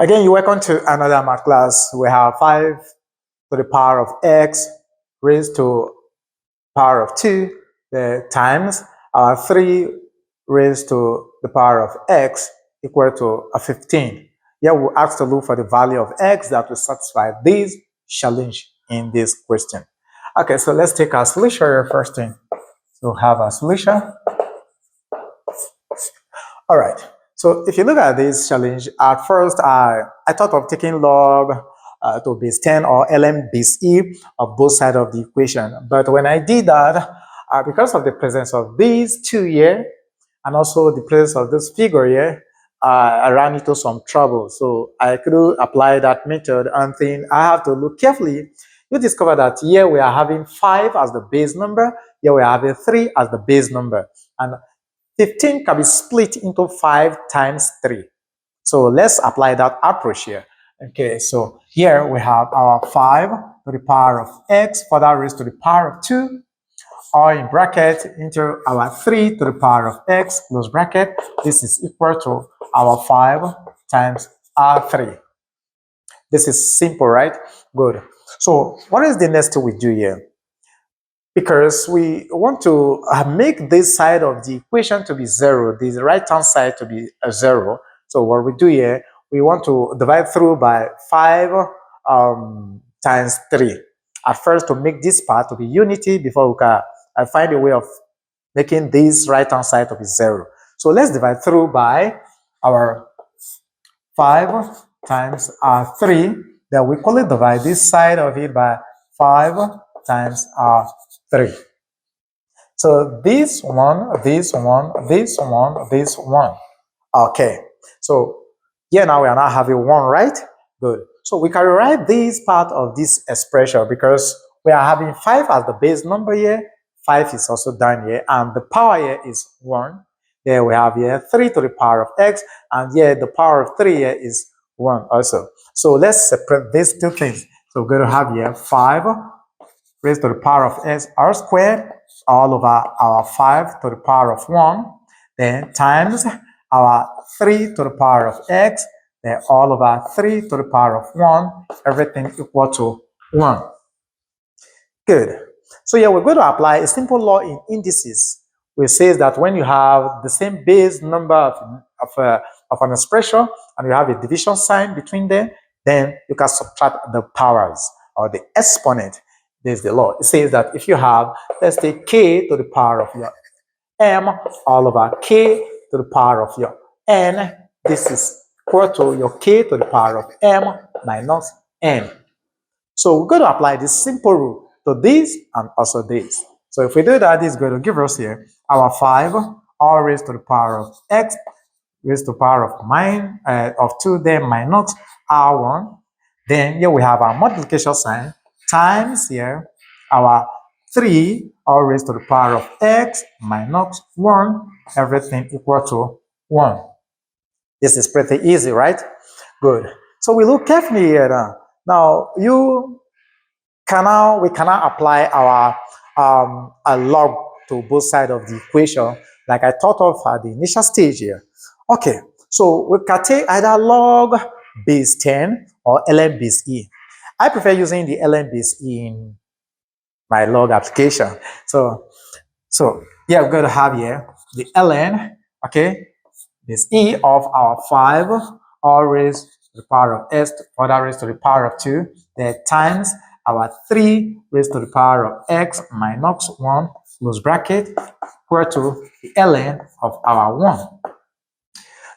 Again, you're welcome to another math class. We have 5 to the power of x raised to power of 2 times 3 raised to the power of x equal to 15. Here we'll ask to look for the value of x that will satisfy this challenge in this question. Okay, so let's take our solution here first thing. So have a solution. All right. So if you look at this challenge, at first I thought of taking log to base 10 or ln base e of both sides of the equation. But when I did that, because of the presence of these two here, and also the presence of this figure here, I ran into some trouble. So I couldn't apply that method, and then I have to look carefully. You discover that here we are having 5 as the base number, here we are having 3 as the base number. And 15 can be split into 5 times 3. So let's apply that approach here. Okay, so here we have our 5 to the power of x further raised to the power of 2, or in bracket into our 3 to the power of x close bracket. This is equal to our 5 times r3. This is simple, right? Good. So what is the next thing we do here? Because we want to make this side of the equation to be 0, the right-hand side to be 0. So what we do here, we want to divide through by 5 times 3. At first, to make this part to be unity before we can find a way of making this right-hand side to be 0. So let's divide through by our 5 times 3. Then we equally divide this side of it by 5 times 3. So this one, this one, this one, this one. Okay. So here now we are not having 1, right? Good. So we can rewrite this part of this expression because we are having 5 as the base number here. 5 is also down here, and the power here is 1. There we have here 3 to the power of x, and here the power of 3 here is 1 also. So let's separate these two things. So we're going to have here 5 raised to the power of x r squared all over our 5 to the power of 1, then times our 3 to the power of x, then all over 3 to the power of 1, everything equal to 1. Good. So here we're going to apply a simple law in indices, which says that when you have the same base number of an expression and you have a division sign between them, then you can subtract the powers or the exponent. There's the law. It says that if you have, let's take k to the power of your m all over k to the power of your n, this is equal to your k to the power of m minus n. So we're going to apply this simple rule to this and also this. So if we do that, this is going to give us here our 5 all raised to the power of x raised to the power of 2 then minus r1. Then here we have our multiplication sign times here our 3 all raised to the power of x minus 1, everything equal to 1. This is pretty easy, right? Good. So we look carefully here now. Now we cannot apply our a log to both sides of the equation like I thought of at the initial stage here. Okay, so we can take either log base 10 or ln base e. I prefer using the ln base e in my log application. So yeah, we're going to have here the ln, okay, base e of our 5 all raised to the power of s further raised to the power of 2, then times our 3 raised to the power of x minus 1 close bracket equal to the ln of our 1.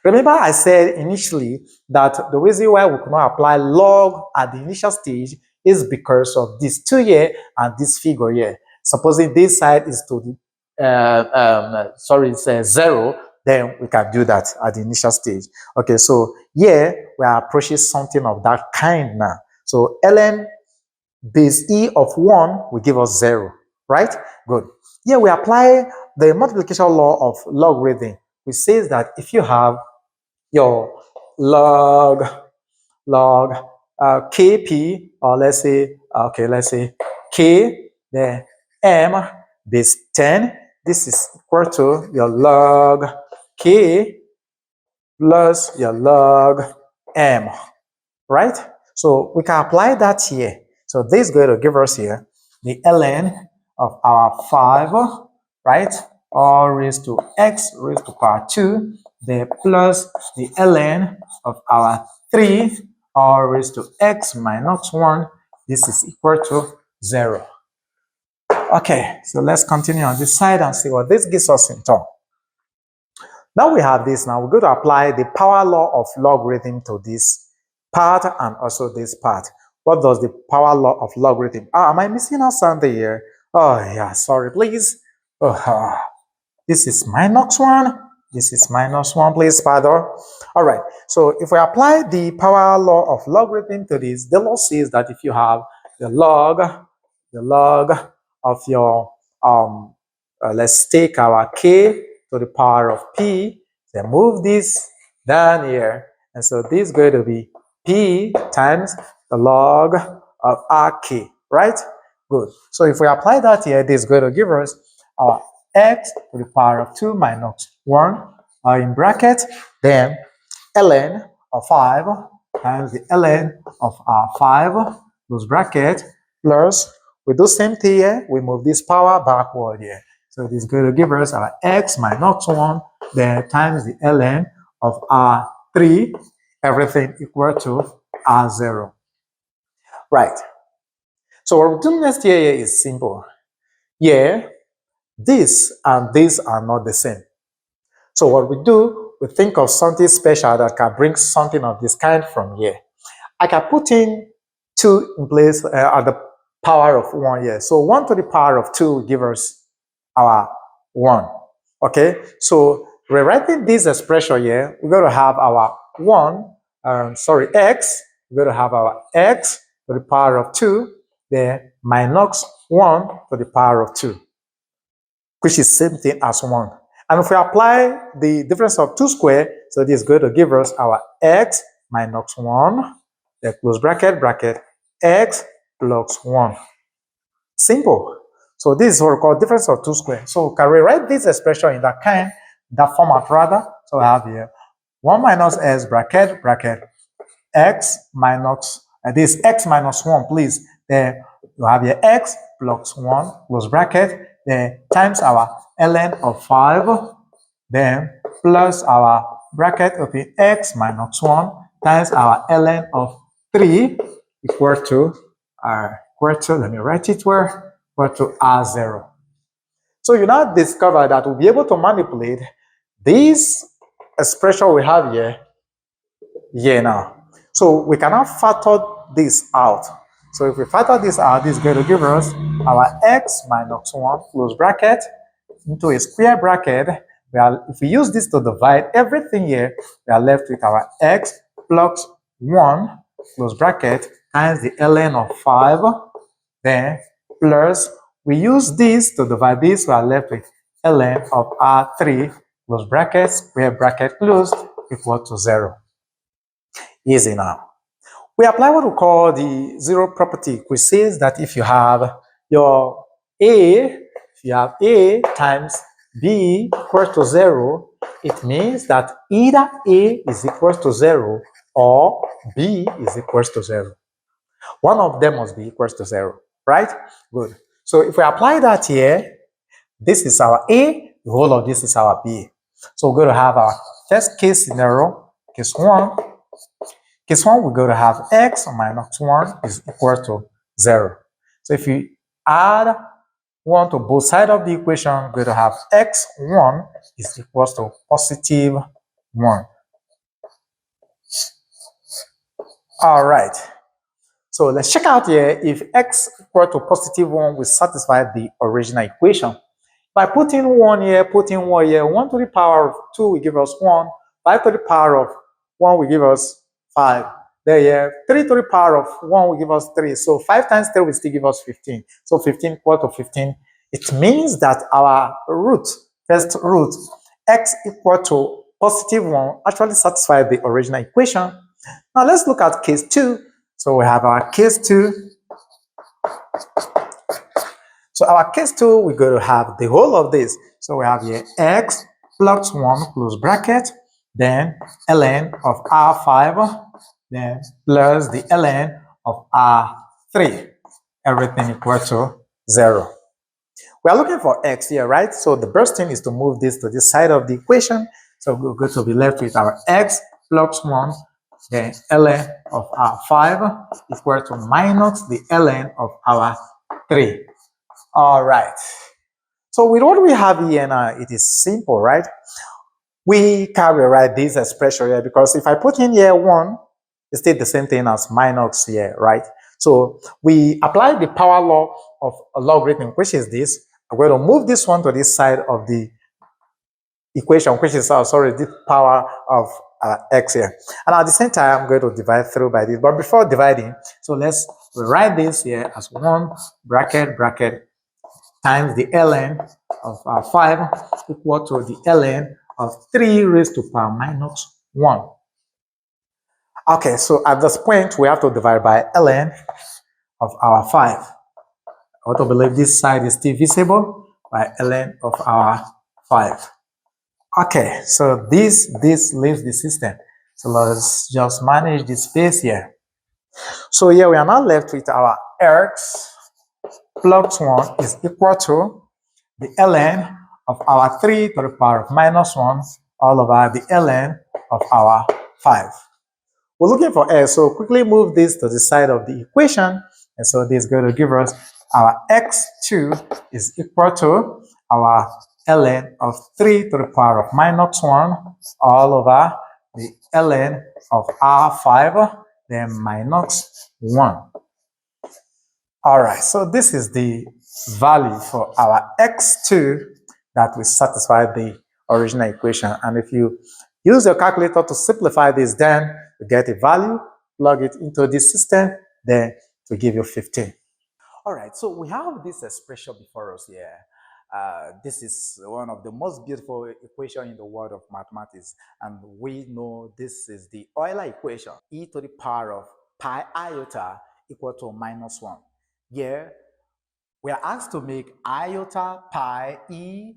Remember I said initially that the reason why we could not apply log at the initial stage is because of this 2 here and this figure here. Supposing this side is to the, it's 0, then we can do that at the initial stage. Okay, so here we are approaching something of that kind now. So ln base e of 1 will give us 0, right? Good. Here we apply the multiplication law of logarithm, which says that if you have your log kp, or let's say k, then m base 10, this is equal to your log k plus your log m. right? So we can apply that here. So this is going to give us here the ln of our 5, right? All raised to x raised to power 2, then plus the ln of our 3, all raised to x minus 1. This is equal to 0. Okay, so let's continue on this side and see what this gives us in turn. Now we have this. Now we're going to apply the power law of logarithm to this part and also this part. What does the power law of logarithm? Am I missing out something here? Oh yeah, sorry, please. This is minus 1. This is minus 1, please, Father. All right. So if we apply the power law of logarithm to this, the law says that if you have the log of your let's take our k to the power of p, then move this down here, and so this is going to be p times the log of rk, right? Good. So if we apply that here, this is going to give us our x to the power of 2 minus 1 in bracket, then ln of 5 times the ln of 5 close bracket, plus we do same thing here, we move this power backward here. So this is going to give us our x minus 1, then times the ln of r3, everything equal to r0. Right. So what we're doing next here is simple. Yeah, this and this are not the same. So what we do, we think of something special that can bring something of this kind from here. I can put in 2 in place at the power of 1 here. So 1 to the power of 2 will give us our 1. Okay, so rewriting this expression here, we're going to have our 1, x, we're going to have our x to the power of 2, then minus 1 to the power of 2, which is same thing as 1. And if we apply the difference of 2 squared, so this is going to give us our x minus 1, then close bracket, x plus 1. Simple. So this is what we call difference of 2 squared. So can we write this expression in that format rather? So I have here 1 minus s bracket, x minus, this x minus 1, please. Then you have here x plus 1, close bracket, then times our ln of 5, then plus our bracket of the x minus 1 times our ln of 3 equal to, let me write it where, equal to r0. So you now discover that we'll be able to manipulate this expression we have here now. So we cannot factor this out. So if we factor this out, this is going to give us our x minus 1 close bracket into a square bracket. If we use this to divide everything here, we are left with our x plus 1 close bracket times the ln of 5, then plus we use this to divide this, we are left with ln of r3 close bracket square bracket close equal to 0. Easy now. We apply what we call the zero property, which says that if you have your a times b equals to 0, it means that either a is equal to 0 or b is equal to 0. One of them must be equal to 0, right? Good. So if we apply that here, this is our a, the whole of this is our b. So we're going to have our first case scenario, case 1. Case 1, we're going to have x minus 1 is equal to 0. So if you add 1 to both sides of the equation, we're going to have x1 is equal to positive 1. All right. So let's check out here if x equal to positive 1 will satisfy the original equation. By putting 1 here, 1 to the power of 2 will give us 1. 5 to the power of 1 will give us 5. There, yeah. 3 to the power of 1 will give us 3. So 5 times 3 will still give us 15. So 15 equal to 15. It means that our first root, x equal to positive 1, actually satisfies the original equation. Now let's look at case 2. So we have our case 2. So our case 2, we're going to have the whole of this. So we have here x plus 1 close bracket, then ln of r5, then plus the ln of R3, everything equal to 0. We are looking for x here, right? So the first thing is to move this to this side of the equation. So we're going to be left with our x plus 1, then ln of our 5 equal to minus the ln of our 3. All right. So with what we have here now, it is simple, right? We can rewrite this expression here because if I put in here 1, it's still the same thing as minus here, right? So we apply the power law of a logarithm, which is this. I'm going to move this one to this side of the equation, which is, the power of x here. And at the same time, I'm going to divide through by this. But before dividing, so let's rewrite this here as 1 bracket times the ln of 5 equal to the ln of 3 raised to power minus 1. Okay, so at this point, we have to divide by ln of our 5. I want to believe this side is still visible by ln of our 5. Okay, so this leaves the system. So let's just manage the space here. So here we are now left with our x plus 1 is equal to the ln of our 3 to the power of minus 1 all over the ln of our 5. We're looking for x, so quickly move this to the side of the equation. And so this is going to give us our x2 is equal to our ln of 3 to the power of minus 1 all over the ln of r5, then minus 1. All right, so this is the value for our x2 that will satisfy the original equation. And if you use your calculator to simplify this, then you get a value, plug it into this system, then to give you 15. All right, so we have this expression before us here. This is one of the most beautiful equations in the world of mathematics. And we know this is the Euler equation, e to the power of pi iota equal to minus 1. Here, we are asked to make iota pi e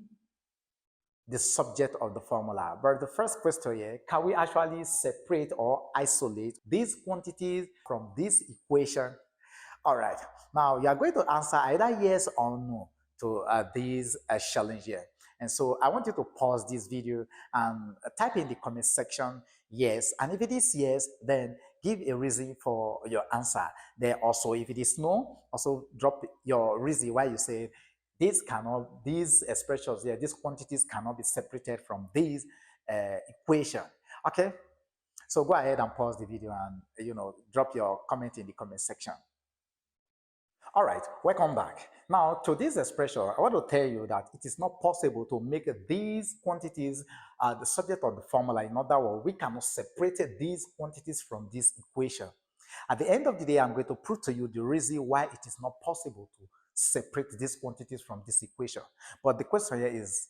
the subject of the formula. But the first question here, can we actually separate or isolate these quantities from this equation? All right, now you are going to answer either yes or no to this challenge here. And so I want you to pause this video and type in the comment section yes. And if it is yes, then give a reason for your answer. Then also, if it is no, also drop your reason why you say these expressions here, these quantities cannot be separated from this equation. Okay, so go ahead and pause the video and drop your comment in the comment section. All right, welcome back. Now, to this expression, I want to tell you that it is not possible to make these quantities the subject of the formula. In other words, we cannot separate these quantities from this equation. At the end of the day, I'm going to prove to you the reason why it is not possible to separate these quantities from this equation. But the question here is,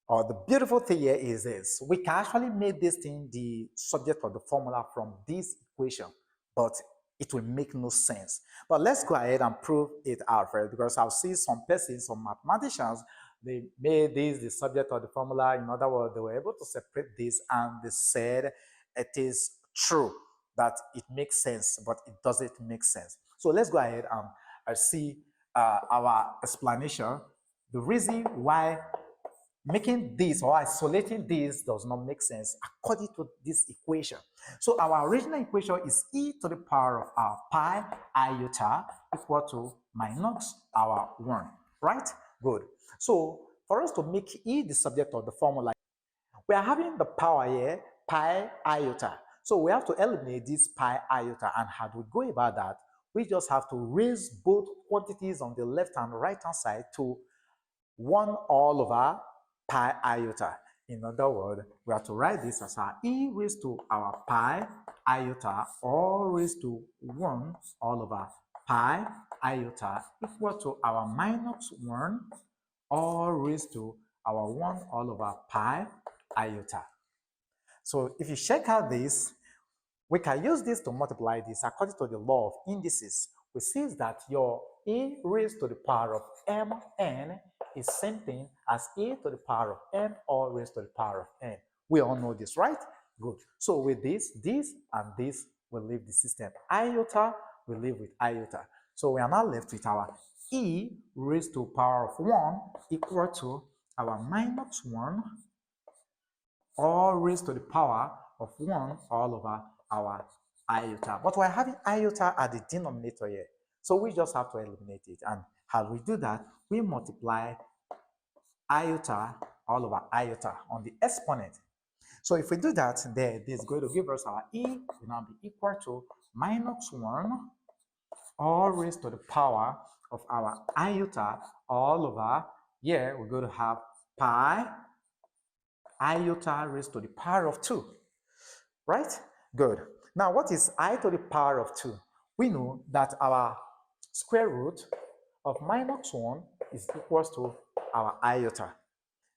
or the beautiful thing here is this: we can actually make this thing the subject of the formula from this equation, but it will make no sense. But let's go ahead and prove it out first, because I'll see some persons, some mathematicians, they made this the subject of the formula. In other words, they were able to separate this and they said it is true that it makes sense, but it doesn't make sense. So let's go ahead and see our explanation, the reason why making this or isolating this does not make sense according to this equation. So our original equation is e to the power of our pi iota equal to minus our 1, right? Good. So for us to make e the subject of the formula, we are having the power here, pi iota. So we have to eliminate this pi iota. And how do we go about that? We just have to raise both quantities on the left and right hand side to 1 all over pi iota. In other words, we have to write this as our e raised to our pi iota all raised to 1 all over pi iota equal to our minus 1 all raised to our 1 all over pi iota. So if you check out this, we can use this to multiply this according to the law of indices, which says that your e raised to the power of mn is same thing as e to the power of m all raised to the power of n. We all know this, right? Good. So with this and this will leave the system. Iota will leave with iota. So we are now left with our e raised to power of 1 equal to our minus 1 all raised to the power of 1 all over our iota. But we're having iota at the denominator here. So we just have to eliminate it. And how we do that? We multiply iota all over iota on the exponent. So if we do that, there, this is going to give us our e will now be equal to minus 1 all raised to the power of our iota all over, here we're going to have pi iota raised to the power of 2. Right? Good. Now, what is I to the power of 2? We know that our square root of minus 1 is equals to our iota.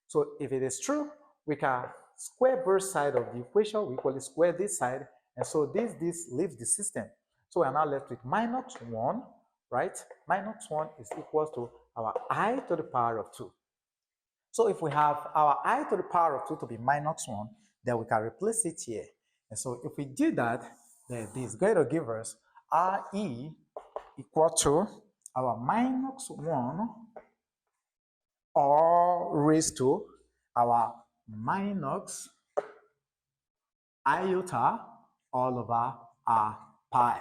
So if it is true, we can square both sides of the equation. We equally square this side. And so this leaves the system. So we are now left with minus 1, right? Minus 1 is equals to our I to the power of 2. So if we have our I to the power of 2 to be minus 1, then we can replace it here. And so if we do that, then this is going to give us RE equal to our minus 1 all raised to our minus iota all over our pi.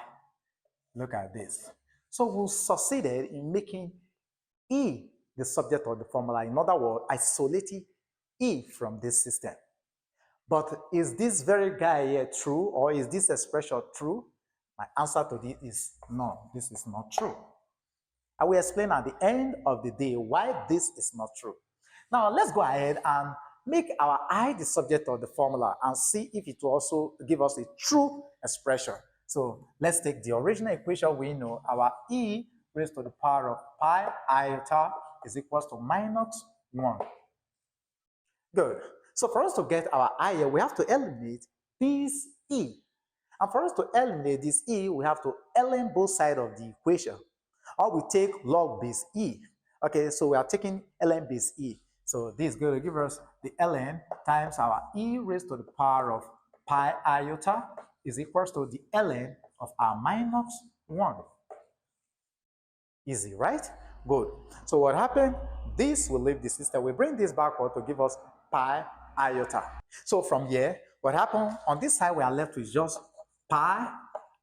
Look at this. So we succeeded in making E the subject of the formula. In other words, isolating E from this system. But is this very guy here true, or is this expression true? My answer to this is no, this is not true. I will explain at the end of the day why this is not true. Now, let's go ahead and make our I the subject of the formula and see if it will also give us a true expression. So let's take the original equation. We know our E raised to the power of pi iota is equals to minus 1. Good. So for us to get our I here, we have to eliminate this E. And for us to eliminate this E, we have to ln both sides of the equation. Or we take log base E. Okay, so we are taking ln base E. So this is going to give us the ln times our E raised to the power of pi iota is equals to the ln of our minus 1. Easy, right? Good. So what happened? This will leave the system. We bring this backward to give us pi iota. So from here, what happened? On this side, we are left with just pi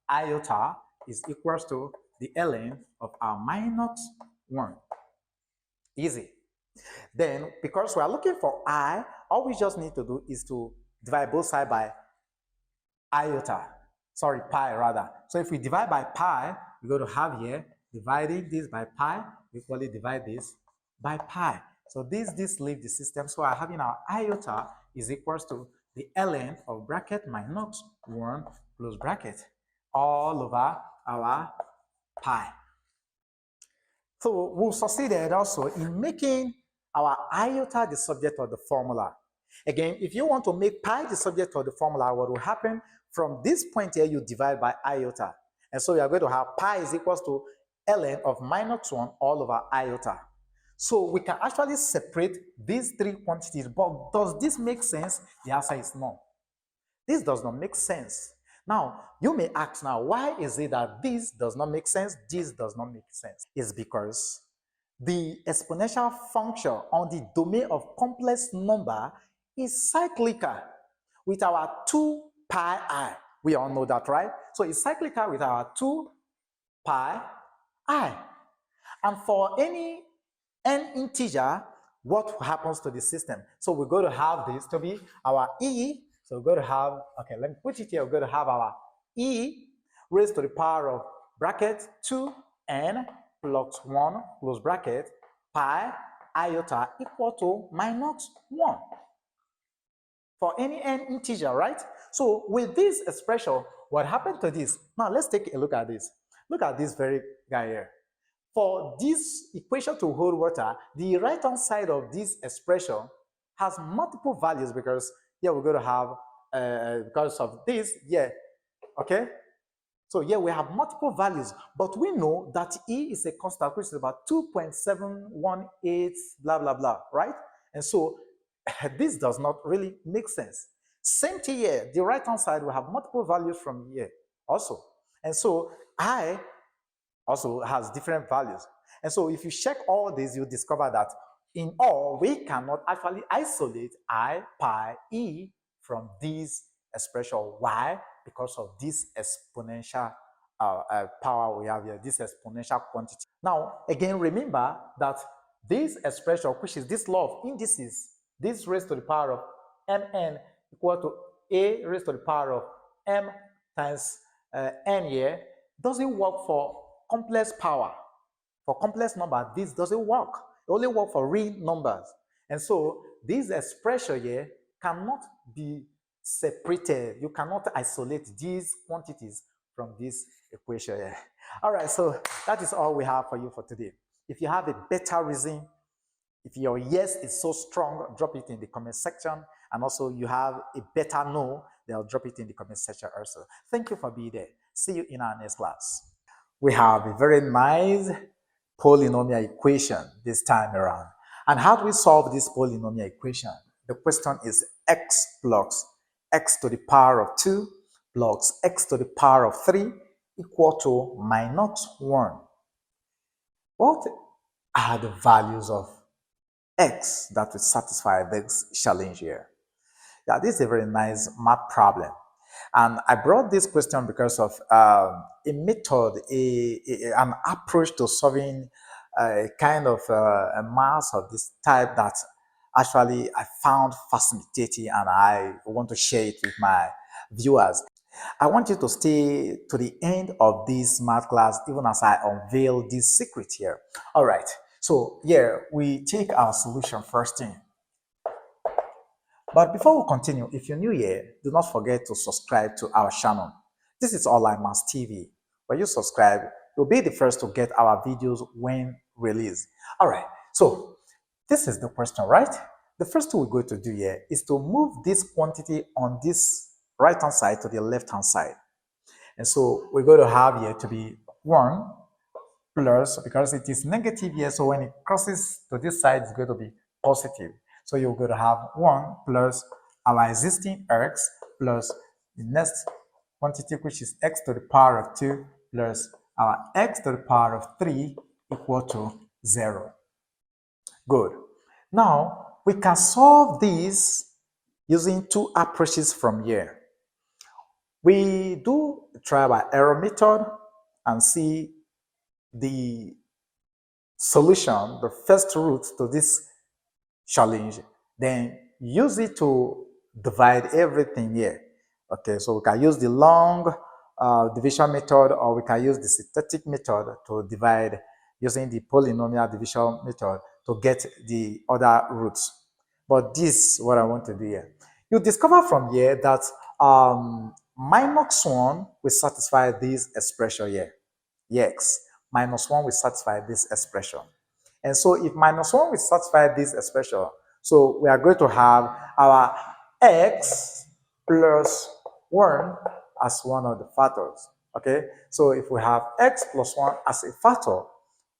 iota is equals to the ln of our minus 1. Easy. Then, because we are looking for I, all we just need to do is to divide both sides by iota. Sorry, pi rather. So if we divide by pi, we're going to have here, dividing this by pi, we equally divide this by pi. So this leaves the system. So we're having our iota is equals to the ln of bracket minus 1 close bracket all over our pi. So we succeeded also in making our iota the subject of the formula. Again, if you want to make pi the subject of the formula, what will happen? From this point here, you divide by iota. And so you are going to have pi is equals to ln of minus 1 all over iota. So we can actually separate these three quantities. But does this make sense? The answer is no. This does not make sense. Now, you may ask now, why is it that this does not make sense? This does not make sense. It's because the exponential function on the domain of complex number is cyclical with our 2 pi I. We all know that, right? So it's cyclical with our 2 pi I. And for any n integer, what happens to the system? So we're going to have this to be our E. So we're going to have, okay, let me put it here. We're going to have our E raised to the power of bracket 2n plus 1 close bracket pi iota equal to minus 1. For any n integer, right? So with this expression, what happened to this? Now let's take a look at this. Look at this very guy here. For this equation to hold water, the right-hand side of this expression has multiple values because here we're going to have, because of this, yeah, okay? So here we have multiple values, but we know that E is a constant, which is about 2.718, blah, blah, blah, right? And so this does not really make sense. Same thing here, the right-hand side will have multiple values from here. also. And so I also has different values. And so if you check all these, you discover that in all, we cannot actually isolate I pi e from this expression. Why? Because of this exponential power we have here, this exponential quantity. Now, again, remember that this expression, which is this law of indices, this raised to the power of mn equal to a raised to the power of m times n here, doesn't work for complex power. For complex number, this doesn't work. It only works for real numbers. And so this expression here cannot be separated. You cannot isolate these quantities from this equation here. All right, so that is all we have for you for today. If you have a better reason, if your yes is so strong, drop it in the comment section. And also you have a better no, then I'll drop it in the comment section also. Thank you for being there. See you in our next class. We have a very nice polynomial equation this time around. And how do we solve this polynomial equation? The question is x plus x to the power of 2 plus x to the power of 3 equal to minus 1. What are the values of x that will satisfy this challenge here? Yeah, this is a very nice math problem. And I brought this question because of a method, an approach to solving a kind of a math of this type that actually I found fascinating, and I want to share it with my viewers. I want you to stay to the end of this math class, even as I unveil this secret here. All right, so here we take our solution first thing. But before we continue, if you're new here, do not forget to subscribe to our channel. This is Online Maths TV. When you subscribe, you'll be the first to get our videos when released. All right, so this is the question, right? The first thing we're going to do here is to move this quantity on this right-hand side to the left-hand side. And so we're going to have here to be 1 plus, because it is negative here, so when it crosses to this side, it's going to be positive. So you're going to have 1 plus our existing x plus the next quantity, which is x to the power of 2 plus our x to the power of 3 equal to 0. Good. Now, we can solve this using two approaches from here. We do trial by error method and see the solution, the first root to this challenge, then use it to divide everything here. Okay, so we can use the long division method, or we can use the synthetic method to divide using the polynomial division method to get the other roots. But this is what I want to do here. You discover from here that minus 1 will satisfy this expression here. Yes, minus 1 will satisfy this expression. And so if minus 1 will satisfy this expression, so we are going to have our x plus 1 as one of the factors. Okay, so if we have x plus 1 as a factor,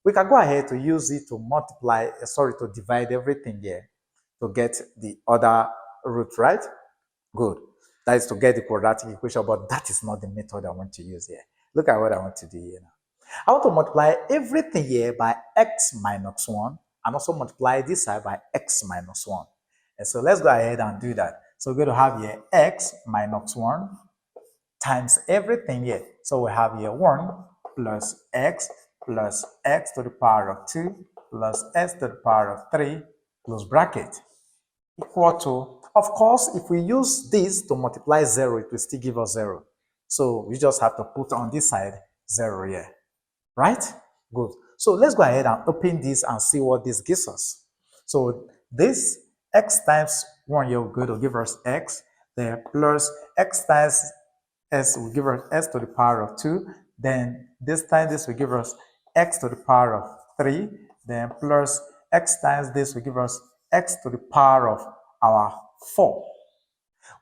we can go ahead to use it to multiply, to divide everything here to get the other root, right? Good. That is to get the quadratic equation, but that is not the method I want to use here. Look at what I want to do here now. I want to multiply everything here by x minus 1 and also multiply this side by x minus 1. And so let's go ahead and do that. So we're going to have here x minus 1 times everything here. So we have here 1 plus x to the power of 2 plus x to the power of 3 close bracket equal to, of course, if we use this to multiply 0, it will still give us 0. So we just have to put on this side 0 here. Right? Good. So let's go ahead and open this and see what this gives us. So this x times 1 here will go to give us x, then plus x times s will give us s to the power of 2, then this time this will give us x to the power of 3, then plus x times this will give us x to the power of our 4.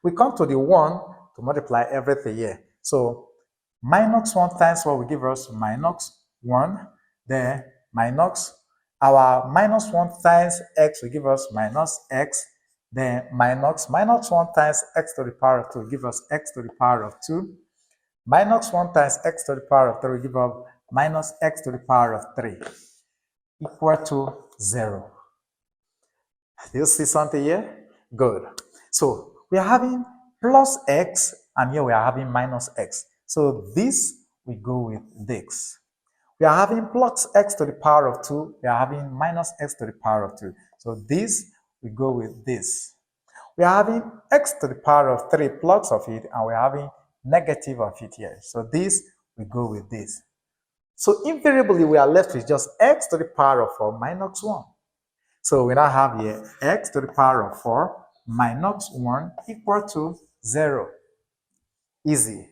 We come to the 1 to multiply everything here. So minus 1 times 1 will give us minus 1, then minus our minus 1 times x will give us minus x, then minus 1 times x to the power of 2 will give us x to the power of 2, Minus 1 times x to the power of 3 give us minus x to the power of 3 equal to 0. Do you see something here? Good. So we are having plus x, and here we are having minus x. So this, we go with this. We are having plus x to the power of 2. We are having minus x to the power of 2. So this, we go with this. We are having x to the power of 3 plus of it, and we are having negative of it here. So this, we go with this. So invariably, we are left with just x to the power of 4 minus 1. So we now have here x to the power of 4 minus 1 equal to 0. Easy.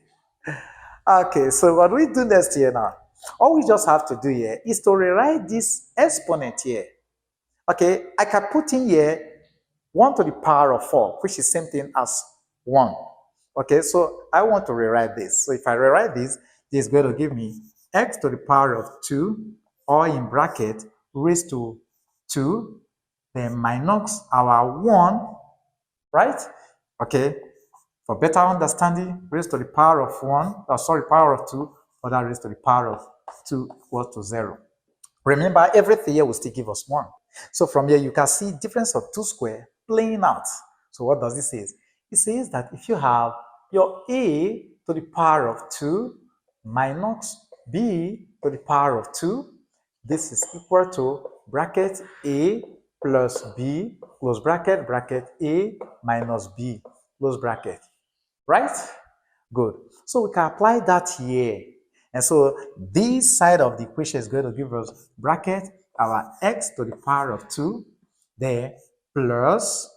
Okay, so what we do next here now, all we just have to do here is to rewrite this exponent here. Okay, I can put in here 1 to the power of 4, which is same thing as 1. Okay, so I want to rewrite this. So if I rewrite this, this is going to give me x to the power of 2, or in bracket, raised to 2, then minus our 1, right? Okay, for better understanding, raised to the power of 1, power of 2, further raised to the power of 2 equals to 0. Remember, everything here will still give us 1. So from here, you can see difference of 2 square playing out. So what does this say? It says that if you have your a to the power of 2 minus b to the power of 2, this is equal to bracket a plus b, close bracket, bracket a minus b, close bracket. Right? Good. So we can apply that here. And so this side of the equation is going to give us bracket our x to the power of 2 there plus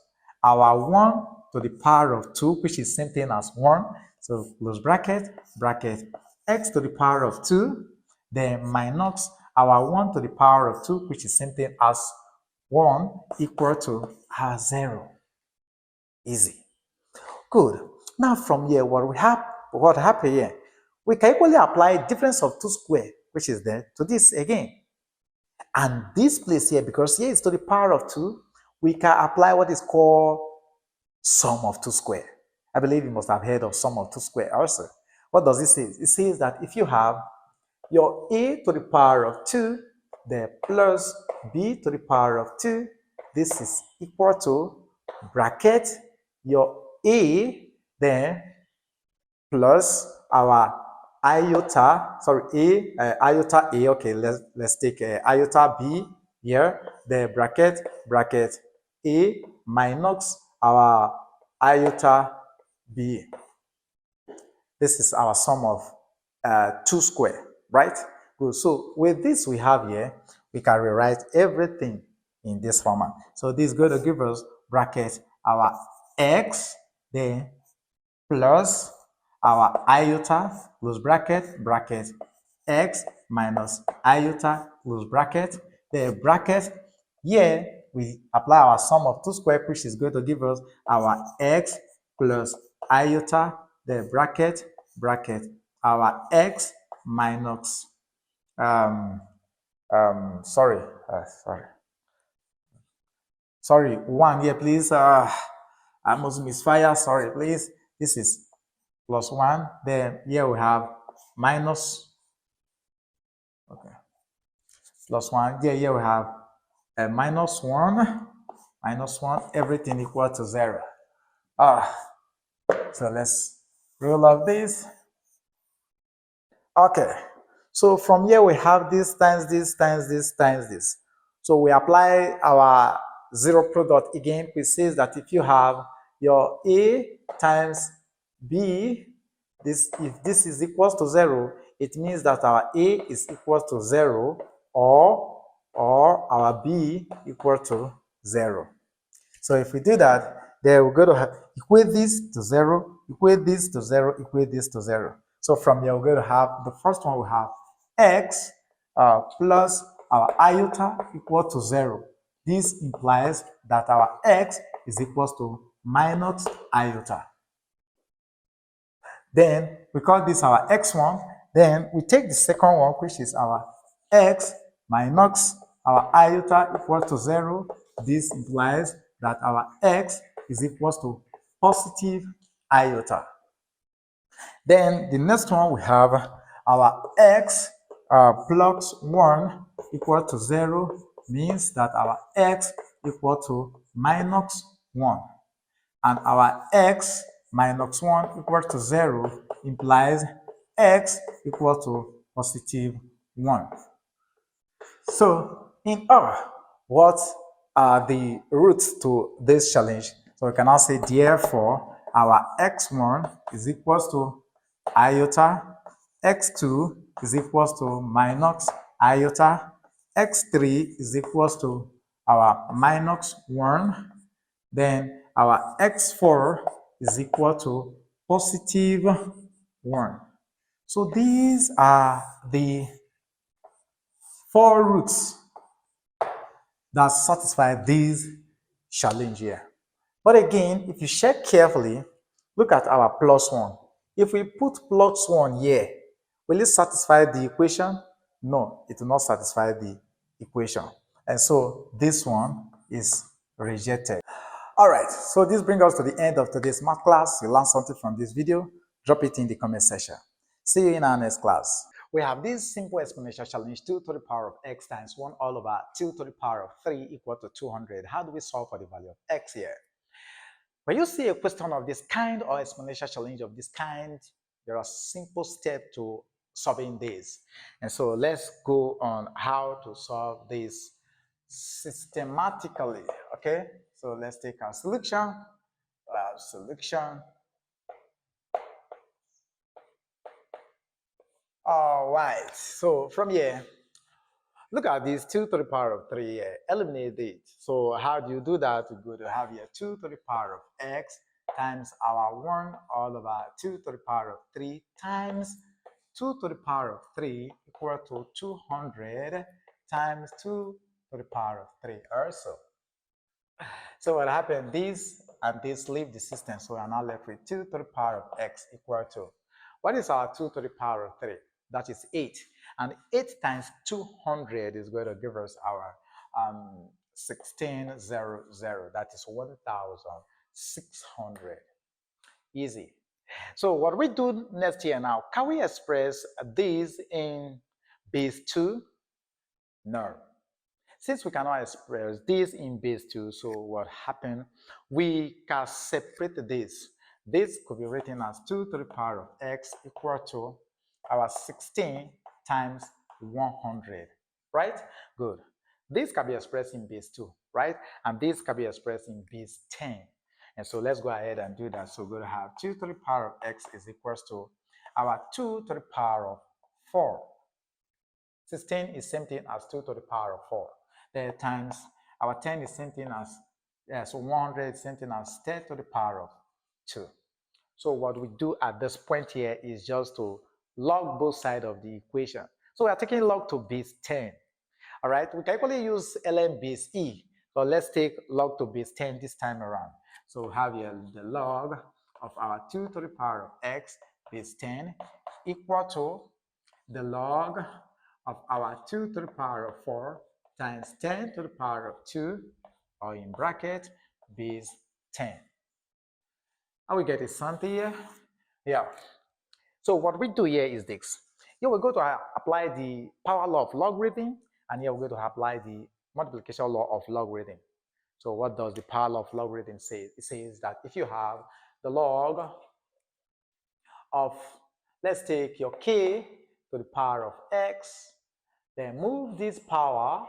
our 1 to the power of 2, which is same thing as 1. So close bracket, bracket x to the power of 2 then minus our 1 to the power of 2, which is same thing as 1, equal to our 0. Easy. Good. Now from here, what happened here? We can equally apply difference of 2 square, which is there, to this again. And this place here, because here is to the power of 2, we can apply what is called sum of 2 square. I believe you must have heard of sum of 2 square also. What does it say? It says that if you have your a to the power of 2, then plus b to the power of 2, this is equal to bracket your a, then plus our iota, iota a, okay, let's take iota b here, the bracket a minus our iota b. This is our sum of 2 square, right? Good. So with this we have here, we can rewrite everything in this format. So this is going to give us bracket our x, then plus our iota, close bracket, bracket x minus iota, close bracket. The bracket here, we apply our sum of 2 square, which is going to give us our x plus iota, the bracket, our x minus, sorry, 1 here, please. I must misfire, sorry, please. This is plus 1. Then here we have minus, okay, plus 1. Here we have a minus 1, everything equal to 0. So let's roll up this. Okay, so from here we have this times this times this times this. So we apply our 0 product again, which says that if you have your a times b, if this is equals to 0, it means that our a is equal to 0, or our b equal to 0. So if we do that, then we're going to equate this to 0, equate this to 0, equate this to 0. So from here, we're going to have, the first one we have x plus our iota equal to 0. This implies that our x is equal to minus iota. Then we call this our x1. Then we take the second one, which is our x minus our iota equal to 0. This implies that our x is equal to positive iota. Then the next one we have our x plus 1 equal to 0 means that our x equal to minus 1. And our x minus 1 equal to 0 implies x equal to positive 1. So in R, what are the roots to this challenge? So we can now say therefore our x1 is equals to iota, x2 is equals to minus iota, x3 is equals to our minus 1, then our x4 is equal to positive 1. So these are the four roots that satisfy this challenge here. But again, if you check carefully, look at our plus 1. If we put plus 1 here, will it satisfy the equation? No, it will not satisfy the equation. And so this one is rejected. All right, so this brings us to the end of today's math class. You learned something from this video, drop it in the comment section. See you in our next class. We have this simple exponential challenge, 2 to the power of x times 1 all over 2 to the power of 3 equal to 200. How do we solve for the value of x here? When you see a question of this kind or exponential challenge of this kind, there are simple steps to solving this. And so let's go on how to solve this systematically, okay? So let's take our solution. All right, so from here, look at this 2 to the power of 3 here. Eliminate it. So how do you do that? We go to have here 2 to the power of x times our 1 all over 2 to the power of 3 times 2 to the power of 3 equal to 200 times 2 to the power of 3 also. So what happened? This and this leave the system. So we are now left with 2 to the power of x equal to, what is our 2 to the power of 3? That is 8. And 8 times 200 is going to give us our 1600. That is 1,600. Easy. So what we do next here now, can we express this in base 2? No. Since we cannot express this in base 2, so what happened? We can separate this. This could be written as 2 to the power of x equal to our 16 times 100, right? Good. This can be expressed in base 2, right? And this can be expressed in base 10. And so let's go ahead and do that. So we're going to have 2 to the power of x is equals to our 2 to the power of 4. 16 is same thing as 2 to the power of 4. Then times our 10 is same thing as, so 100 is same thing as 10 to the power of 2. So what we do at this point here is just to log both sides of the equation. So we are taking log to base 10. All right, we can equally use ln base e, but let's take log to base 10 this time around. So we have here the log of our 2 to the power of x base 10 equal to the log of our 2 to the power of 4 times 10 to the power of 2, or in bracket, base 10. And we get a something here. Yeah. So what we do here is this. Here we're going to apply the power law of logarithm, and here we're going to apply the multiplication law of logarithm. So what does the power law of logarithm say? It says that if you have the log of, let's take your k to the power of x, then move this power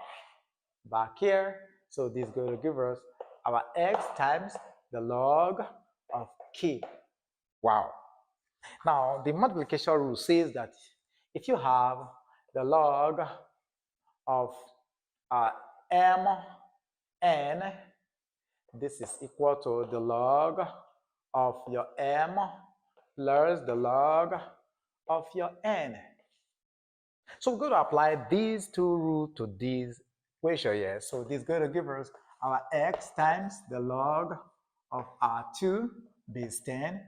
back here. So this is going to give us our x times the log of k. Wow. Now, the multiplication rule says that if you have the log of mn, this is equal to the log of your m plus the log of your n. So we're going to apply these two rules to this equation here. So this is going to give us our x times the log of our 2 base 10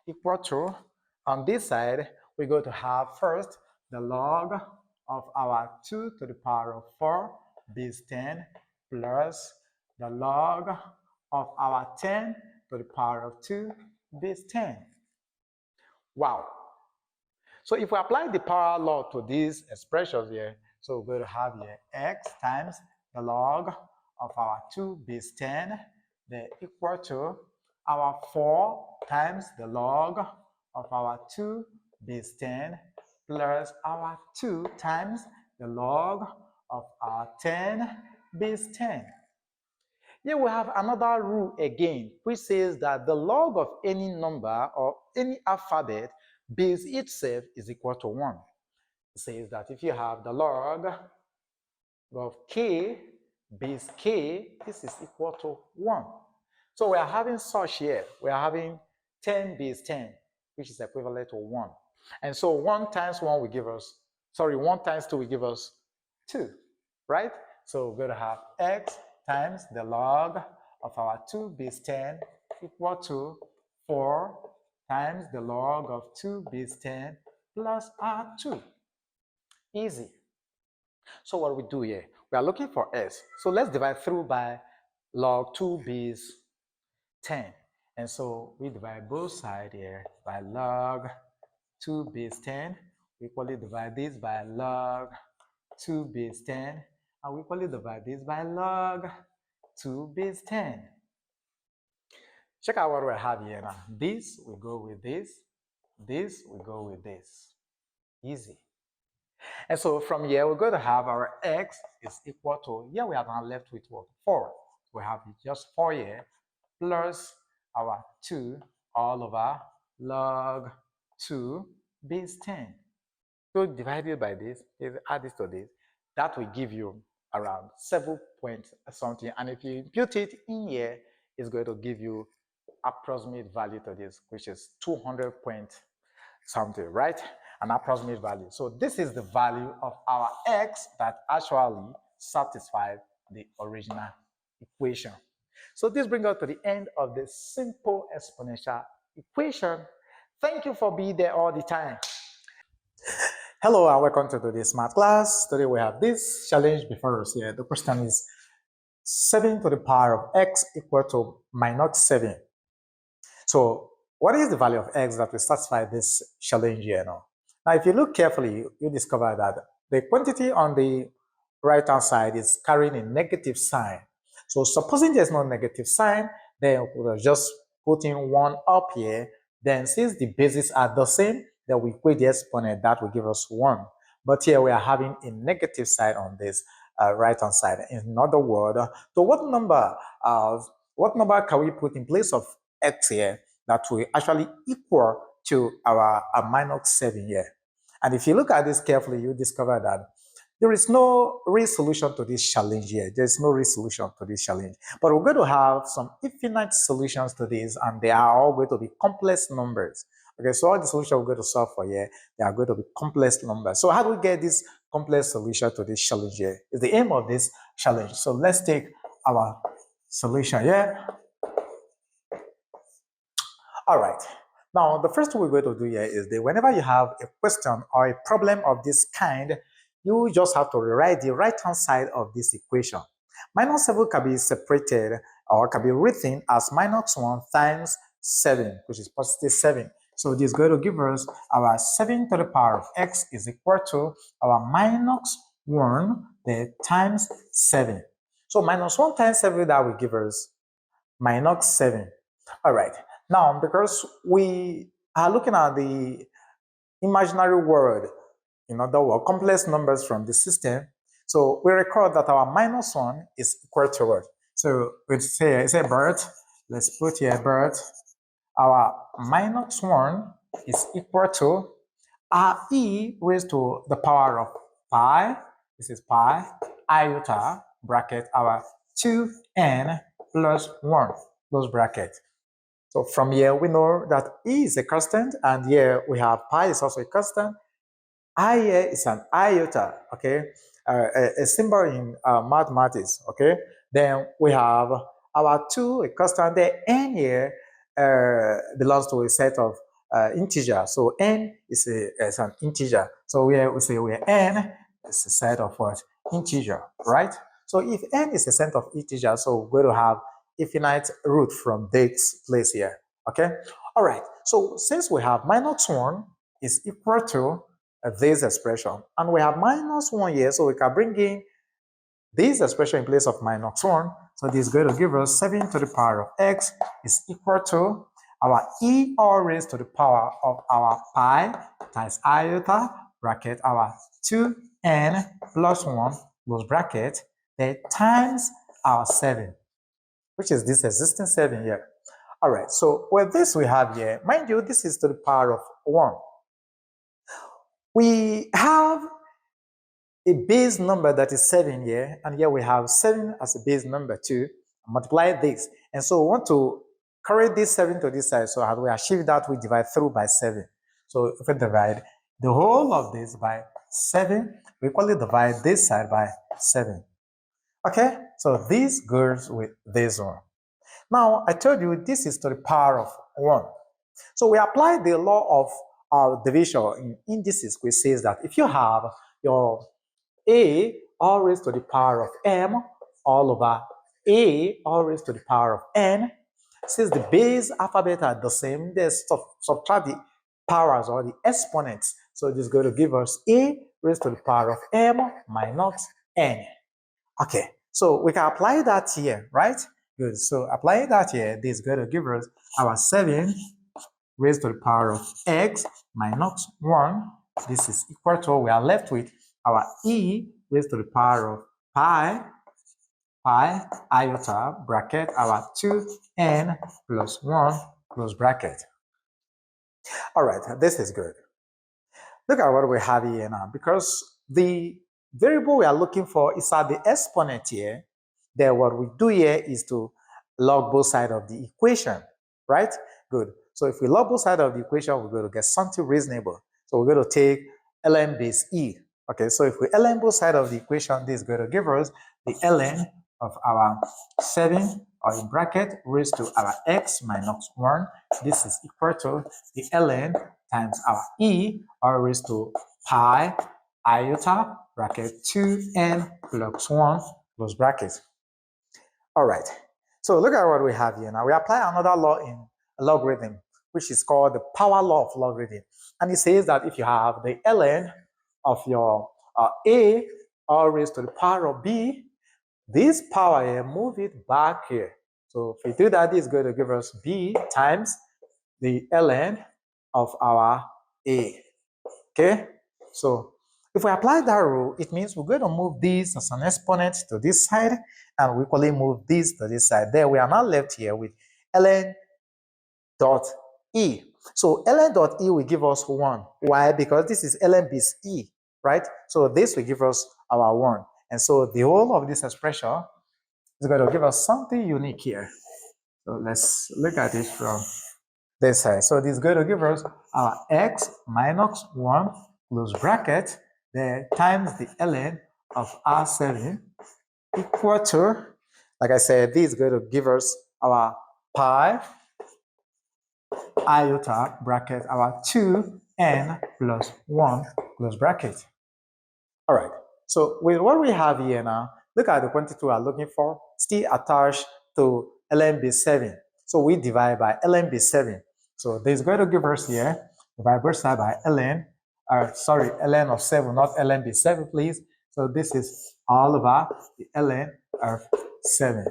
equal to, on this side, we're going to have first the log of our 2 to the power of 4 base 10 plus the log of our 10 to the power of 2 base 10. Wow. So if we apply the power law to these expressions here, so we're going to have here x times the log of our 2 base 10, then equal to our 4 times the log of our 2 base 10 plus our 2 times the log of our 10 base 10. Here we have another rule again, which says that the log of any number or any alphabet base itself is equal to 1. It says that if you have the log of k base k, this is equal to 1. So we are having such here. We are having 10 base 10, which is equivalent to 1. And so 1 times 1 will give us, 1 times 2 will give us 2, right? So we're going to have x times the log of our 2 base 10 equal to 4 times the log of 2 base 10 plus our 2. Easy. So what do we do here? We are looking for s. So let's divide through by log 2 base 10. And so we divide both sides here by log 2 base 10. We equally divide this by log 2 base 10. And we equally divide this by log 2 base 10. Check out what we have here now. This will go with this. This will go with this. Easy. And so from here, we're going to have our x is equal to, here we are now left with what? 4. We have just 4 here plus our 2 all over log 2 base 10. So divided by this, add this to this, that will give you around 7 point something. And if you impute it in here, it's going to give you approximate value to this, which is 200 point something, right? An approximate value. So this is the value of our x that actually satisfies the original equation. So this brings us to the end of the simple exponential equation. Thank you for being there all the time. Hello and welcome to today's math class. Today we have this challenge before us here. The question is 7 to the power of x equal to minus 7. So what is the value of x that will satisfy this challenge here now? Now, if you look carefully, you discover that the quantity on the right-hand side is carrying a negative sign. So supposing there's no negative sign, then we'll just put in 1 up here. Then since the bases are the same, then we equate the exponent. That will give us 1. But here we are having a negative sign on this right-hand side. In other words, so what number can we put in place of x here that will actually equal to our minus 7 here? And if you look at this carefully, you discover that there is no real solution to this challenge here. There's no real solution to this challenge. But we're going to have some infinite solutions to this, and they are all going to be complex numbers. Okay, so all the solutions we're going to solve for here, they are going to be complex numbers. So how do we get this complex solution to this challenge here? Is the aim of this challenge. So let's take our solution here. All right. Now, the first thing we're going to do here is that whenever you have a question or a problem of this kind, you just have to rewrite the right-hand side of this equation. Minus 7 can be separated or can be written as minus 1 times 7, which is positive 7. So this is going to give us our 7 to the power of x is equal to our minus 1 times 7. So minus 1 times 7, that will give us minus 7. All right. Now, because we are looking at the imaginary world, in other words, complex numbers from the system, so we record that our minus 1 is equal to what? So we say bird, let's put here bird, our minus 1 is equal to our e raised to the power of pi, this is pi, iota, bracket, our 2n plus 1, close bracket. So from here, we know that E is a constant, and here we have pi is also a constant. I here is an iota, okay? A symbol in mathematics, okay? Then we have our 2, a constant. The n here belongs to a set of integer. So n is an integer. So we say n is a set of what? Integer, right? So if n is a set of integer, so we're going to have infinite root from this place here. Okay. All right. So since we have minus 1 is equal to this expression, and we have minus 1 here, so we can bring in this expression in place of minus 1. So this is going to give us 7 to the power of x is equal to our e all raised to the power of our pi times iota bracket our 2n plus 1 close bracket, then times our 7, which is this existing 7 here. All right, so with this we have here, mind you, this is to the power of 1. We have a base number that is 7 here, and here we have 7 as a base number too. Multiply this, and so we want to carry this 7 to this side. So how do we achieve that? We divide through by 7. So if we divide the whole of this by 7, we equally divide this side by 7. Okay, so this goes with this one. Now I told you this is to the power of 1. So we apply the law of division in indices, which says that if you have your a all raised to the power of m all over a all raised to the power of n, since the base alphabet are the same, they subtract the powers or the exponents. So this is going to give us a raised to the power of m minus n. Okay, so we can apply that here, right? Good. So applying that here, this is going to give us our 7 raised to the power of x minus 1. This is equal to, we are left with our e raised to the power of pi iota bracket our 2n plus 1 close bracket. All right, this is good. Look at what we have here now. Because the variable we are looking for is at the exponent here, then what we do here is to log both sides of the equation, right? Good. So if we log both sides of the equation, we're going to get something reasonable. So we're going to take ln base e. Okay, so if we ln both sides of the equation, this is going to give us the ln of our 7, or in bracket, raised to our x minus 1. This is equal to the ln times our e, or raised to pi iota bracket 2n plus 1 close bracket. All right, so look at what we have here now. We apply another law in logarithm, which is called the power law of logarithm. And it says that if you have the ln of your a all raised to the power of b, this power here, move it back here. So if we do that, this is going to give us b times the ln of our a. Okay, so if we apply that rule, it means we're going to move this as an exponent to this side, and we equally move this to this side. There we are now left here with ln dot e. So ln dot e will give us 1. Why? Because this is ln base e, right? So this will give us our 1. And so the whole of this expression is going to give us something unique here. So let's look at it from this side. So this is going to give us our x minus 1 close bracket, then times the ln of R7 equal to, like I said, this is going to give us our pi iota bracket our 2n plus 1 close bracket. All right, so with what we have here now, look at the quantity we are looking for, still attached to ln base 7. So we divide by ln base 7. So this is going to give us here, divide both sides by ln, ln of 7, not ln base 7, please. So this is all over the ln of 7.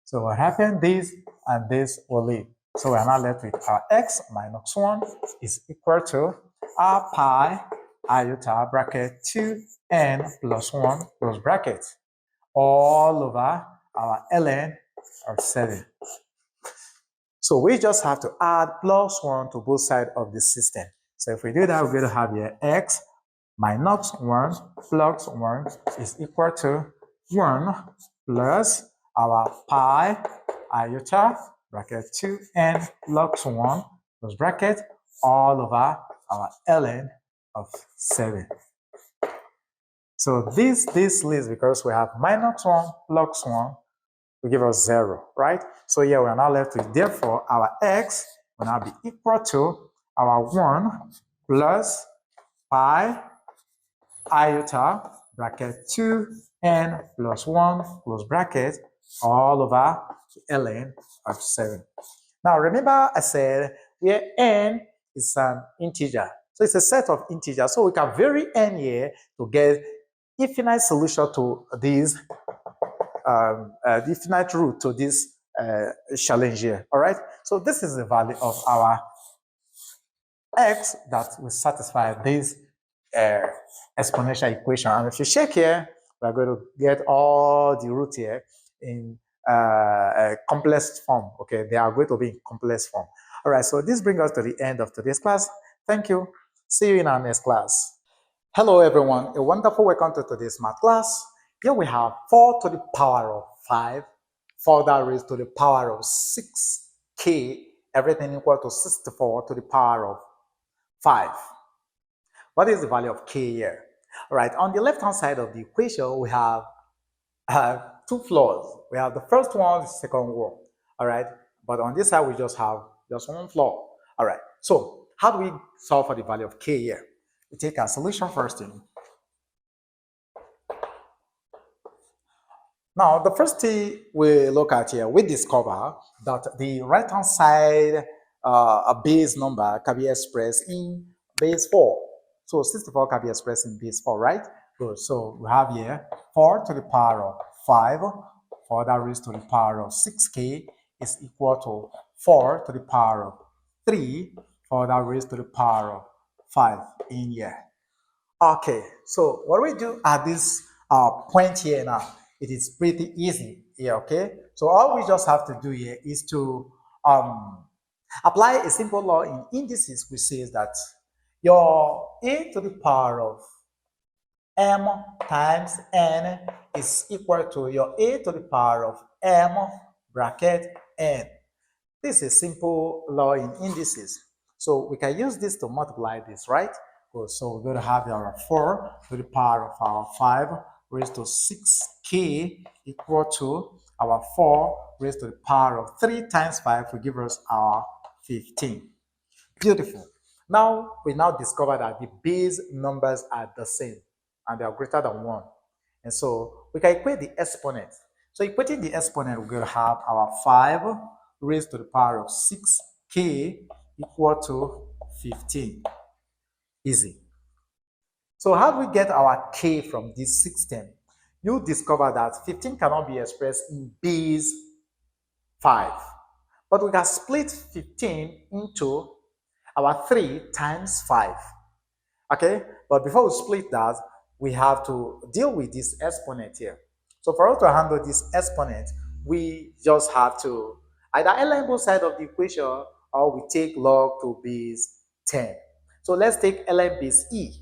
So what happened, this and this will leave. So we are now left with our x minus 1 is equal to our pi iota bracket 2n plus 1 close bracket all over our ln of 7. So we just have to add plus 1 to both sides of the system. So if we do that, we're going to have here x minus 1 plus 1 is equal to 1 plus our pi iota bracket 2n plus 1 close bracket all over our ln of 7. So this leaves because we have minus 1 plus 1 will give us 0, right? So here we are now left with, therefore, our x will now be equal to our 1 plus pi iota bracket 2n plus 1 close bracket all over ln of 7. Now remember I said where n is an integer. So it's a set of integers. So we can vary n here to get infinite solution to this, infinite root to this challenge here. All right. So this is the value of our x that will satisfy this uh, exponential equation. And if you check here, we're going to get all the roots here in a complex form. Okay, they are going to be in complex form. All right, so this brings us to the end of today's class. Thank you. See you in our next class. Hello, everyone. A wonderful welcome to today's math class. Here we have 4 to the power of 5, 4 that raised to the power of 6k, everything equal to 64 to the power of 5. What is the value of k here? All right, on the left-hand side of the equation, we have two floors. We have the first one, the second one. All right, but on this side, we just have just one floor. All right, so how do we solve for the value of k here? We take our solution first thing. Now, the first thing we look at here, we discover that the right-hand side a base number can be expressed in base 4. So 64 can be expressed in base 4, right? Good. So we have here 4 to the power of 5, 4 that raised to the power of 6k is equal to 4 to the power of 3, 4 that raised to the power of 5 in here. Okay, so what we do at this point here now, it is pretty easy here, okay? So all we just have to do here is to apply a simple law in indices, which says that your a to the power of m times n is equal to your a to the power of m bracket n. This is a simple law in indices. So we can use this to multiply this, right? So we're going to have our 4 to the power of our 5 raised to 6k equal to our 4 raised to the power of 3 times 5 will give us our 15. Beautiful. Now, we now discover that the base numbers are the same and they are greater than 1. And so we can equate the exponent. So equating the exponent, we're going to have our 5 raised to the power of 6k equal to 15. Easy. So how do we get our k from this system? You discover that 15 cannot be expressed in base 5. But we can split 15 into our 3 times 5. Okay? But before we split that, we have to deal with this exponent here. So for us to handle this exponent, we just have to either ln both sides of the equation or we take log to base 10. So let's take ln base e.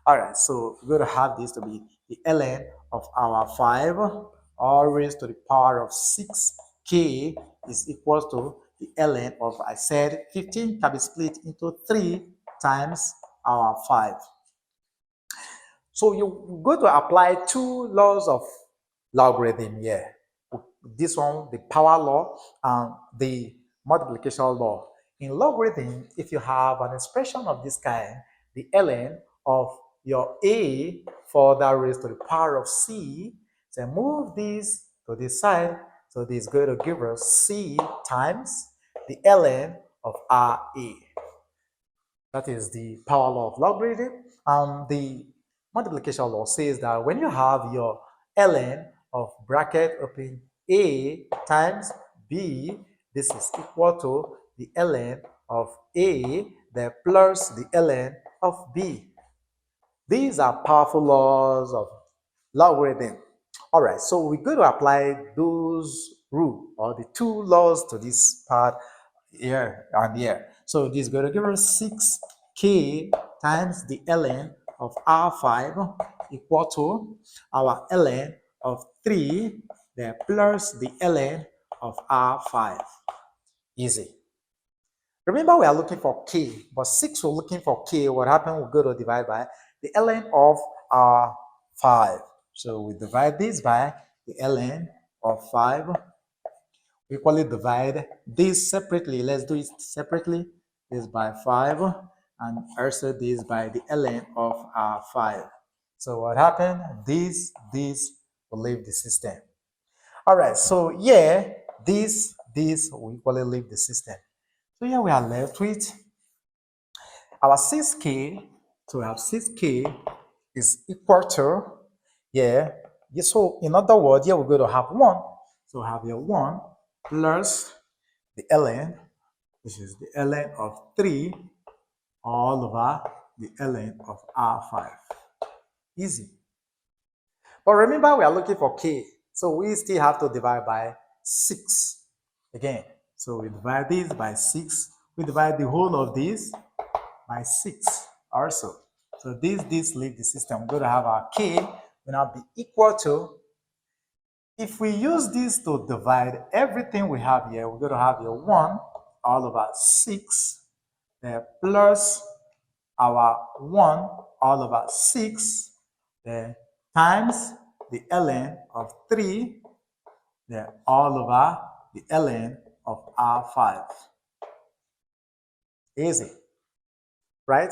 All right, so we're going to have this to be the ln of our 5 all raised to the power of 6k is equal to the ln of, I said, 15 can be split into 3 times our 5. So you're going to apply 2 laws of logarithm here. This one, the power law, and the multiplication law. In logarithm, if you have an expression of this kind, the ln of your a for that raised to the power of c, so move this to this side, so this is going to give us c times the ln of our a. That is the power law of logarithm. The multiplication law says that when you have your ln of bracket open a times b, this is equal to the ln of a, then plus the ln of b. These are powerful laws of logarithm. All right, so we're going to apply those rules or the 2 laws to this part here and here. So this is going to give us 6k times the ln of R5 equal to our ln of 3, then plus the ln of R5. Easy. Remember, we are looking for k, but 6 we're looking for k. What happened? We're going to divide by the ln of R5. So we divide this by the ln of 5. We equally divide this separately. Let's do it separately. This by 5 and also this by the ln of R5. So what happened? This will leave the system. All right, so yeah, this will equally leave the system. So here we are left with our 6k. So we have 6k is equal to, so in other words, here we're going to have 1. So we have here 1 plus the ln, which is the ln of 3 all over the ln of R5. Easy. But remember, we are looking for k, so we still have to divide by 6 again. So we divide this by 6. We divide the whole of this by 6 also. So this leave the system. We're going to have our k will now be equal to, if we use this to divide everything we have here, we're going to have here 1 all over 6 plus our 1 all over 6 times the ln of 3 all over the ln of R5. Easy, right?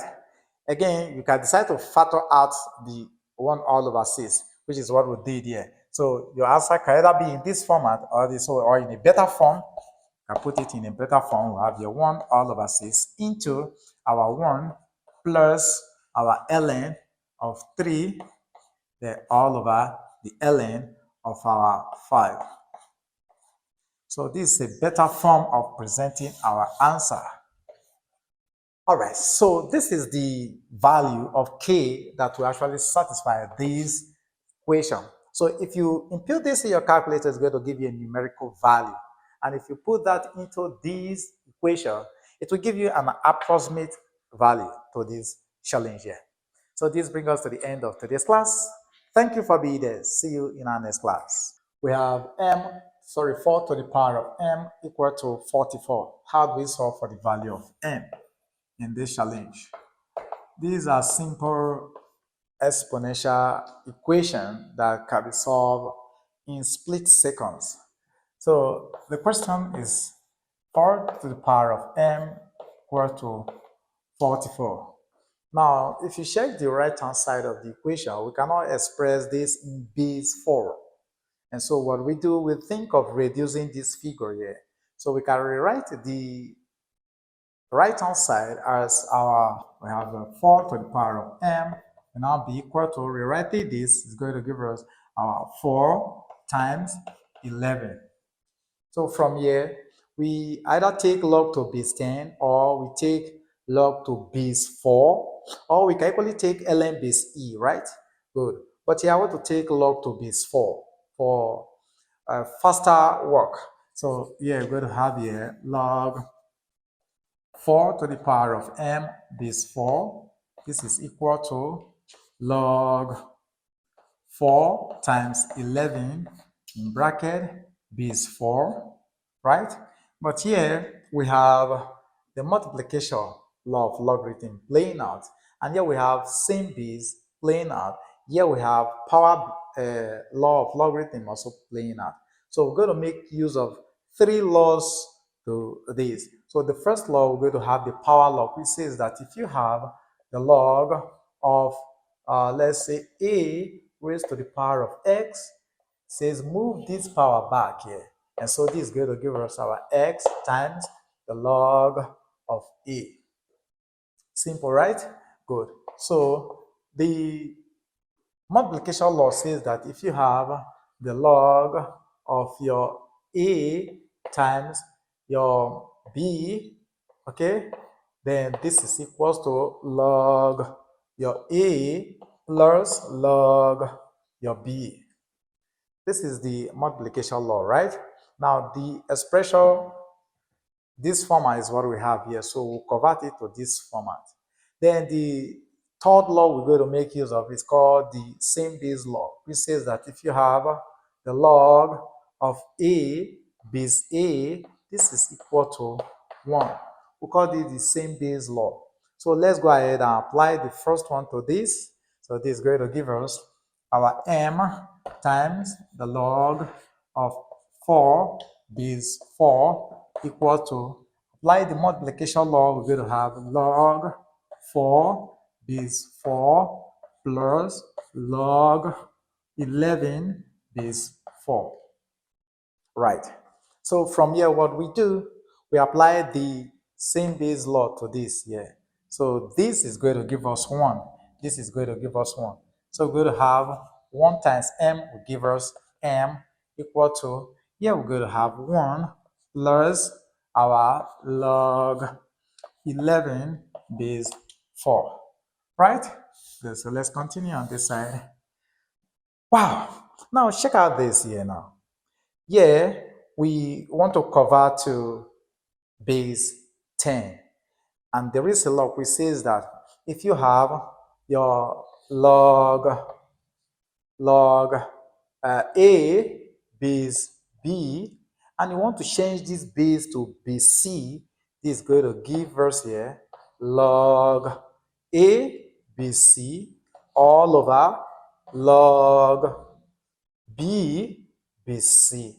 Again, you can decide to factor out the 1 all over 6, which is what we did here. So your answer can either be in this format or in a better form. You can put it in a better form. We have your 1 all over 6 into our 1 plus our ln of 3 all over the ln of our 5. So this is a better form of presenting our answer. All right, so this is the value of k that will actually satisfy this equation. So if you input this in your calculator, it's going to give you a numerical value. And if you put that into this equation, it will give you an approximate value to this challenge here. So this brings us to the end of today's class. Thank you for being there. See you in our next class. We have 4 to the power of m equal to 44. How do we solve for the value of m in this challenge? These are simple exponential equation that can be solved in split seconds. So the question is 4 to the power of m equal to 44. Now, if you check the right-hand side of the equation, we cannot express this in base 4. And so what we do, we think of reducing this figure here. So we can rewrite the right-hand side as we have 4 to the power of m, and now be equal to, rewriting this is going to give us our 4 times 11. So from here, we either take log to base 10, or we take log to base 4, or we can equally take ln base e, right? Good. But here I want to take log to base 4 for faster work. So here we're going to have here log 4 to the power of m base 4. This is equal to log 4 times 11 in bracket base 4, right? But here we have the multiplication law of logarithm playing out, and here we have same base playing out. Here we have power law of logarithm also playing out. So we're going to make use of 3 laws to this. So the first law, we're going to have the power law, which says that if you have the log of let's say a raised to the power of x, says move this power back here, and so this is going to give us our x times the log of a. Simple, right? Good. So the multiplication law says that if you have the log of your a times your b, okay, then this is equals to log your a plus log your b. This is the multiplication law, right? Now the expression, this format is what we have here, so we'll convert it to this format. Then the third law we're going to make use of is called the same base law, which says that if you have the log of a base a, this is equal to 1. We call it the same base law. So let's go ahead and apply the first one to this. So this is going to give us our m times the log of 4 base 4 equal to, apply the multiplication law, we're going to have log 4 base 4 plus log 11 base 4. Right. So from here, what we do, we apply the same base law to this here. So this is going to give us 1. This is going to give us 1. So we're going to have 1 times m will give us m equal to, here we're going to have 1 plus our log 11 base 4. Right? Good. So let's continue on this side. Wow. Now check out this here now. Here we want to convert to base 10. And there is a law which says that if you have your log a base b, and you want to change this base to base c, this is going to give us here log a base c all over log b base c.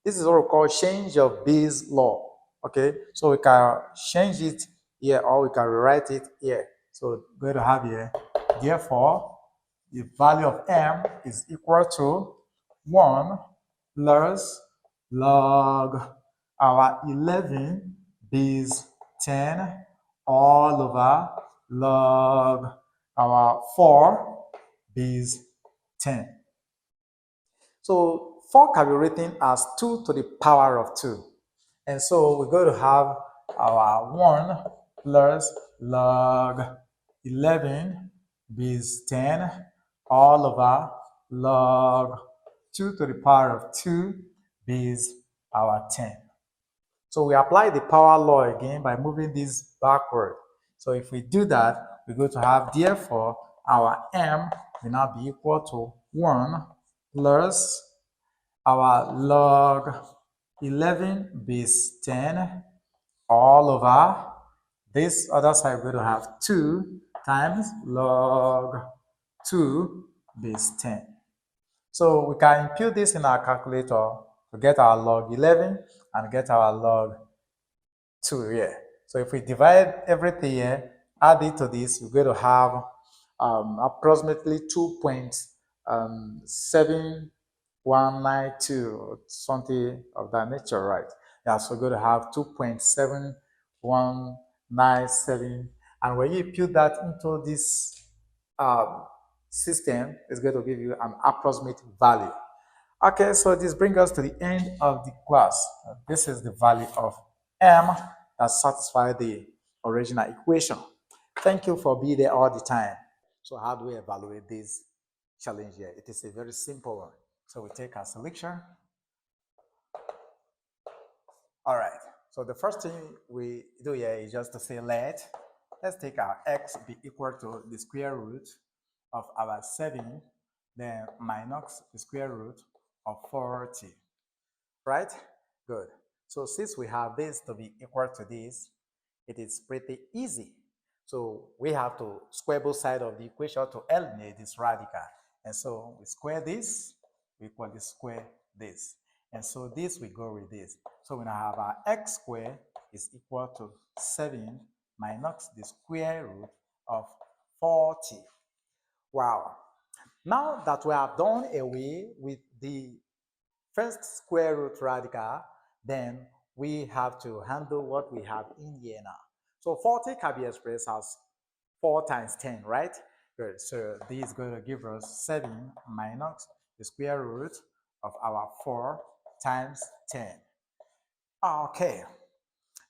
This is what we call change of base law. Okay, so we can change it here or we can rewrite it here. So we're going to have here, therefore, the value of m is equal to 1 plus log our 11 base 10 all over log our 4 base 10. So 4 can be written as 2 to the power of 2. And so we're going to have our 1 plus log 11 base 10 all over log 2 to the power of 2 base our 10. So we apply the power law again by moving this backward. So if we do that, we're going to have, therefore, our m will now be equal to 1 plus our log 11 base 10 all over this other side. We're going to have 2 times log 2 base 10. So we can impute this in our calculator to get our log 11 and get our log 2 here. So if we divide everything here, add it to this, we're going to have approximately 2.7192 or something of that nature, right? Yeah, so we're going to have 2.7197. And when you put that into this system, it's going to give you an approximate value. Okay, so this brings us to the end of the class. This is the value of m that satisfies the original equation. Thank you for being there all the time. So how do we evaluate this challenge here? It is a very simple one. So we take our selection. All right, so the first thing we do here is just to say let's take our x be equal to the square root of our 7, then minus the square root of 40, right? Good. So since we have this to be equal to this, it is pretty easy. So we have to square both sides of the equation to eliminate this radical. And so we square this, we equal to square this. And so this we go with this. So we now have our x squared is equal to 7 minus the square root of 40. Wow. Now that we have done away with the first square root radical, then we have to handle what we have in here now. So 40 can be expressed as 4 times 10, right? Good. So this is going to give us 7 minus the square root of our 4 times 10. Okay.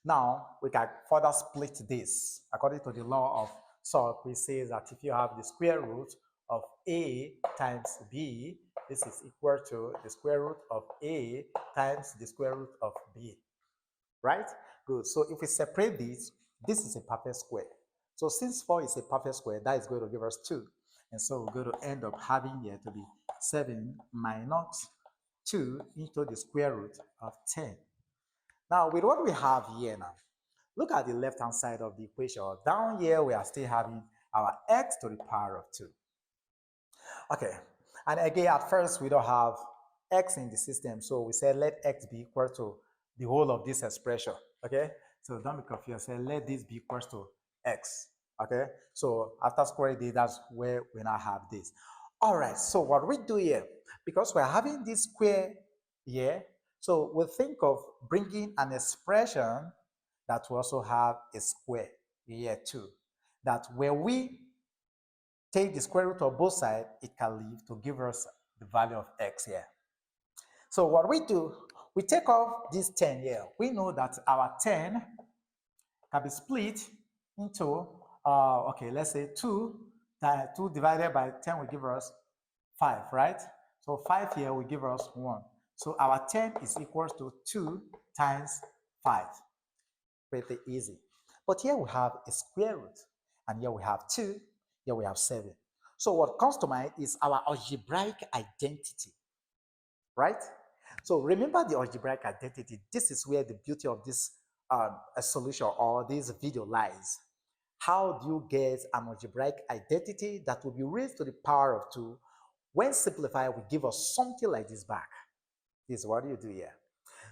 Now we can further split this. According to the law of sort, we say that if you have the square root of a times b, this is equal to the square root of a times the square root of b. Right? Good. So if we separate this, this is a perfect square. So since 4 is a perfect square, that is going to give us 2. And so we're going to end up having here to be 7 minus 2 into the square root of 10. Now, with what we have here now, look at the left-hand side of the equation. Down here, we are still having our x to the power of 2. Okay, and again, at first, we don't have x in the system, so we said let x be equal to the whole of this expression, okay? So don't be confused, say let this be equal to x, okay? So after squaring this, that's where we now have this. All right, so what we do here, because we're having this square here, so we'll think of bringing an expression that we also have a square here too. That when we take the square root of both sides, it can leave to give us the value of x here. So what we do, we take off this 10 here. We know that our 10 can be split into, okay, let's say 2 divided by 10 will give us 5, right? So 5 here will give us 1. So our 10 is equal to 2 times 5. Pretty easy. But here we have a square root, and here we have 2, here we have 7. So what comes to mind is our algebraic identity, right? So remember the algebraic identity. This is where the beauty of this solution or this video lies. How do you get an algebraic identity that will be raised to the power of 2? When simplified, will give us something like this back. This is what you do here.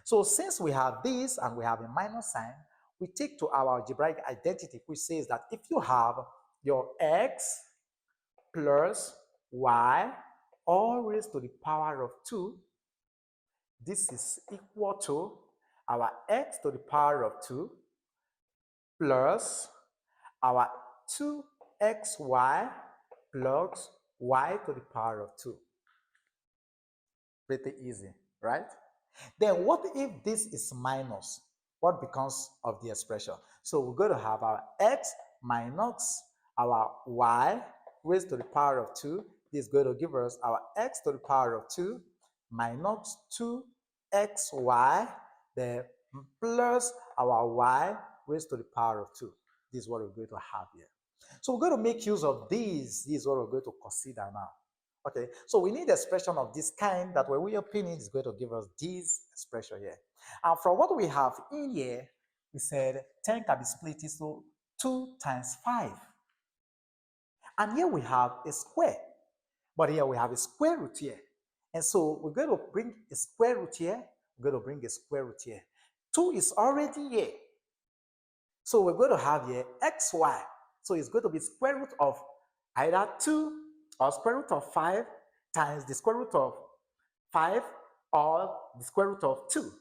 So since we have this and we have a minus sign, we take to our algebraic identity, which says that if you have your x plus y all raised to the power of 2, this is equal to our x to the power of 2 plus our 2xy plus y to the power of 2. Pretty easy, right? Then what if this is minus? What becomes of the expression? So we're going to have our x minus our y raised to the power of 2. This is going to give us our x to the power of 2 minus 2xy, then plus our y raised to the power of 2. This is what we're going to have here. So we're going to make use of these. This is what we're going to consider now. Okay, so we need expression of this kind that when we open it is going to give us this expression here. And from what we have in here, we said 10 can be split into 2 times 5. And here we have a square, but here we have a square root here. And so we're going to bring a square root here, we're going to bring a square root here. 2 is already here. So we're going to have here xy. So it's going to be square root of either 2 or square root of 5 times the square root of 5 or the square root of 2.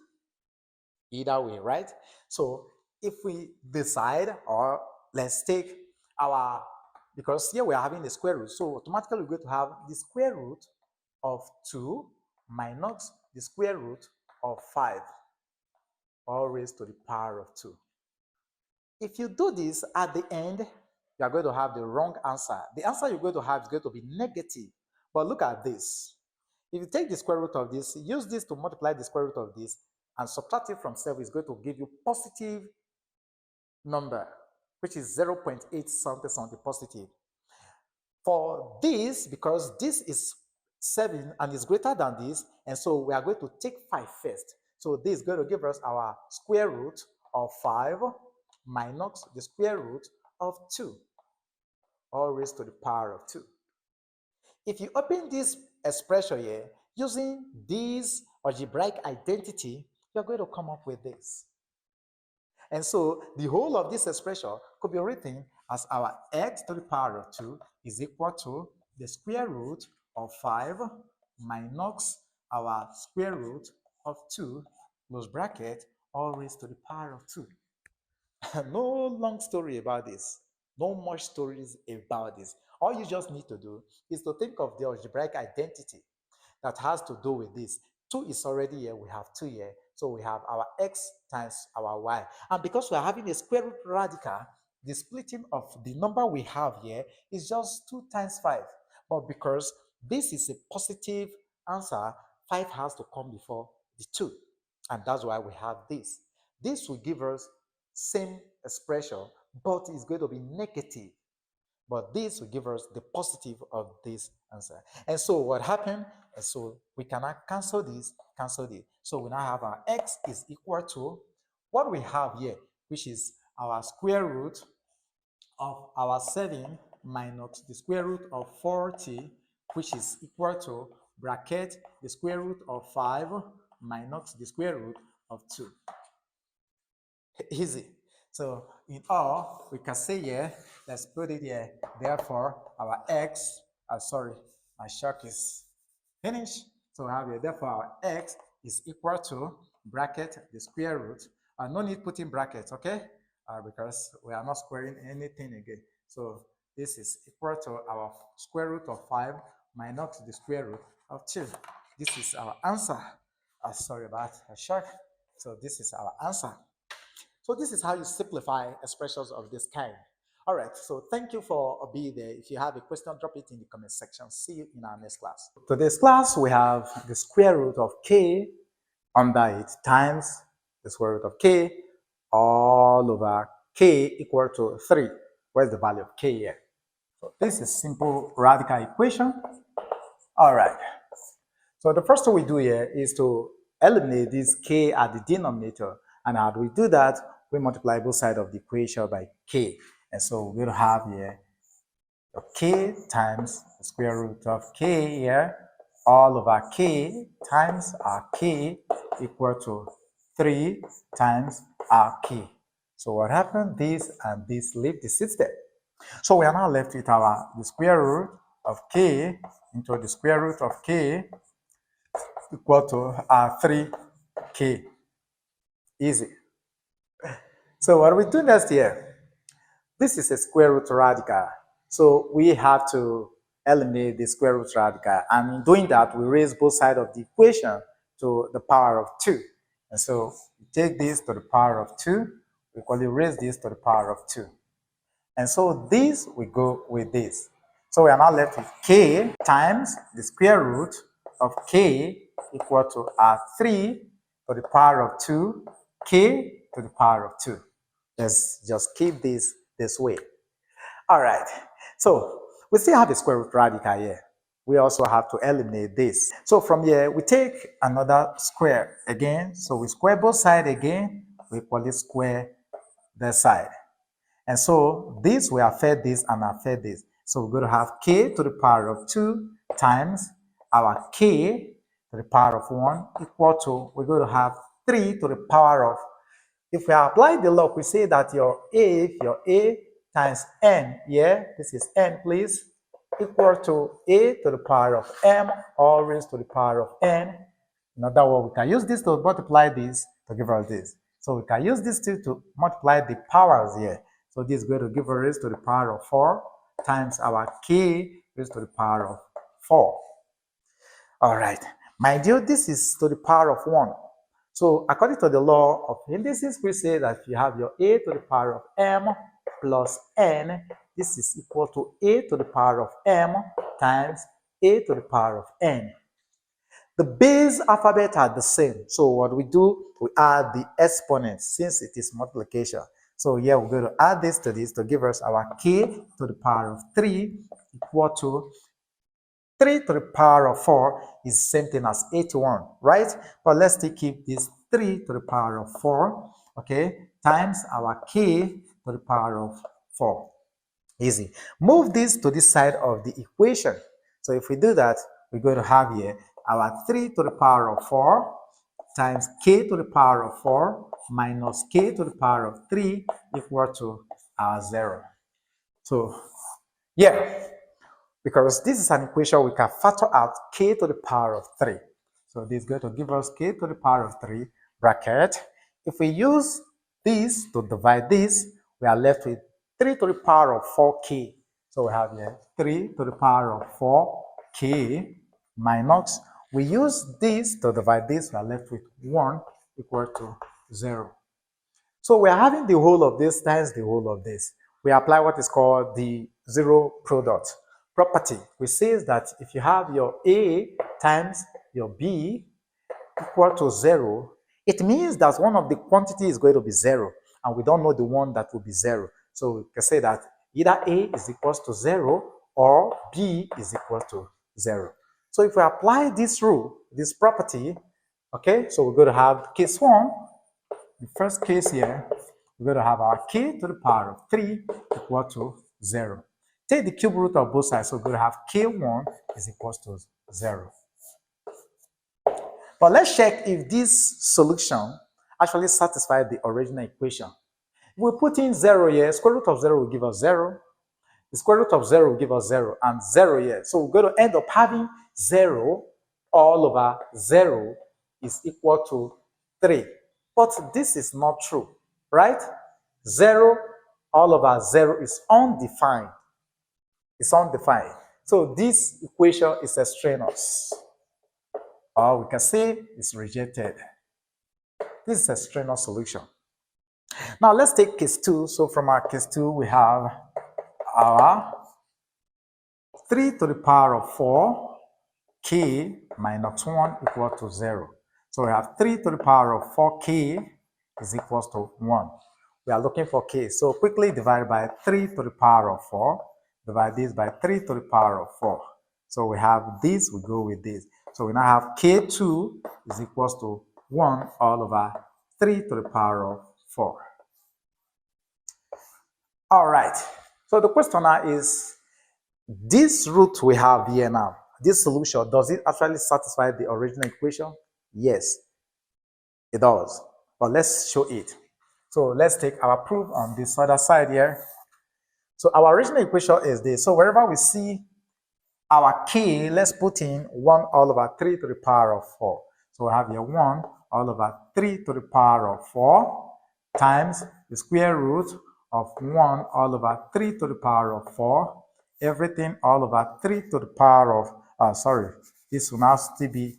Either way, right? So if we decide, or let's take our, because here we are having the square root, so automatically we're going to have the square root of 2 minus the square root of 5, all raised to the power of 2. If you do this at the end, you are going to have the wrong answer. The answer you're going to have is going to be negative. But look at this. If you take the square root of this, use this to multiply the square root of this, and subtract it from 7 is going to give you positive number, which is 0.8 something positive. For this, because this is 7 and is greater than this, and so we are going to take 5 first. So this is going to give us our square root of 5 minus the square root of 2, all raised to the power of 2. If you open this expression here, using this algebraic identity, you're going to come up with this. And so the whole of this expression could be written as our x to the power of 2 is equal to the square root of 5 minus our square root of 2, close bracket, all raised to the power of 2. No long story about this. No much stories about this. All you just need to do is to think of the algebraic identity that has to do with this. 2 is already here, we have 2 here. So we have our x times our y. And because we are having a square root radical, the splitting of the number we have here is just 2 times 5. But because this is a positive answer, 5 has to come before the 2. And that's why we have this. This will give us same expression, but it's going to be negative. But this will give us the positive of this answer. And so what happened? And so we cannot cancel this, cancel this. So we now have our x is equal to what we have here, which is our square root of our 7 minus the square root of 40, which is equal to bracket the square root of 5 minus the square root of 2. Easy. So in all, we can say here, let's put it here. Therefore, our x, sorry, my shark is finished. So we have here, therefore our x is equal to bracket the square root No need putting brackets, okay? Because we are not squaring anything again. So this is equal to our square root of 5 minus the square root of 2. This is our answer. Sorry about a shock. So this is our answer. So this is how you simplify expressions of this kind. All right, so thank you for being there. If you have a question, drop it in the comment section. See you in our next class. Today's class, we have the square root of k under it times the square root of k all over k equal to 3. Where's the value of k here? So this is simple radical equation. All right. So the first thing we do here is to eliminate this k at the denominator. And how do we do that? We multiply both sides of the equation by k. And so we're going to have here k times the square root of k here all over k times our k equal to 3 times our k. So what happened? This and this leave the system. So we are now left with the square root of k into the square root of k equal to our 3k. Easy. So what do we do next here? This is a square root radical. So we have to eliminate the square root radical. And in doing that, we raise both sides of the equation to the power of 2. And so we take this to the power of 2. We equally raise this to the power of 2. And so this, we go with this. So we are now left with k times the square root of k equal to 3 to the power of 2, k to the power of 2. Let's just keep this way. All right. So we still have a square root radical here. We also have to eliminate this. So from here, we take another square again. So we square both sides again. We equally square that side. And so this will affect this and affect this. So we're going to have k to the power of 2 times our k to the power of 1 equal to, we're going to have 3 to the power of, if we apply the law, we say that your a times n, yeah, this is n, please, equal to a to the power of m, all raised to the power of n. In other words, we can use this to multiply this to give us this. So we can use this to multiply the powers here. So this is going to give us raised to the power of 4 times our k raised to the power of 4. All right. Mind you, this is to the power of 1. So according to the law of indices, we say that if you have your a to the power of m plus n, this is equal to a to the power of m times a to the power of n. The base alphabet are the same. So what we do, we add the exponents since it is multiplication. So here we're going to add this to give us our k to the power of 3 equal to 3 to the power of 4 is the same thing as 81, right? But let's still keep this 3 to the power of 4, okay, times our k to the power of 4. Easy. Move this to this side of the equation. So if we do that, we're going to have here our 3 to the power of 4 times k to the power of 4 minus k to the power of 3 equal to our 0. So, yeah. Because this is an equation, we can factor out k to the power of 3. So this is going to give us k to the power of 3 bracket. If we use this to divide this, we are left with 3 to the power of 4k. So we have here 3 to the power of 4k minus, we use this to divide this, we are left with 1 equal to 0. So we are having the whole of this times the whole of this. We apply what is called the zero product property, which says that if you have your A times your B equal to 0, it means that one of the quantity is going to be 0, and we don't know the one that will be 0. So we can say that either A is equal to 0 or B is equal to 0. So if we apply this rule, this property, okay, so we're going to have case 1. The first case here, we're going to have our k to the power of 3 equal to 0. Take the cube root of both sides, so we're going to have k1 is equal to 0. But let's check if this solution actually satisfies the original equation. If we put in 0 here, square root of 0 will give us 0. The square root of 0 will give us 0, and 0 here. So we're going to end up having 0 all over 0 is equal to 3. But this is not true, right? 0 all over 0 is undefined. It's undefined. So this equation is extraneous. Or we can say it's rejected. This is a extraneous solution. Now let's take case 2. So from our case 2, we have our 3 to the power of 4 k minus 1 equal to 0. So we have 3 to the power of 4k is equal to 1. We are looking for k. So quickly divide by 3 to the power of 4. Divide this by 3 to the power of 4. So we have this, we go with this. So we now have k2 is equal to 1 all over 3 to the power of 4. All right. So the question now is, this root we have here now, this solution, does it actually satisfy the original equation? Yes, it does. But let's show it. So let's take our proof on this other side here. So our original equation is this. So wherever we see our k, let's put in 1 all over 3 to the power of 4. So we have here 1 all over 3 to the power of 4 times the square root of 1 all over 3 to the power of 4. Everything all over 3 to the power of, this will now still be,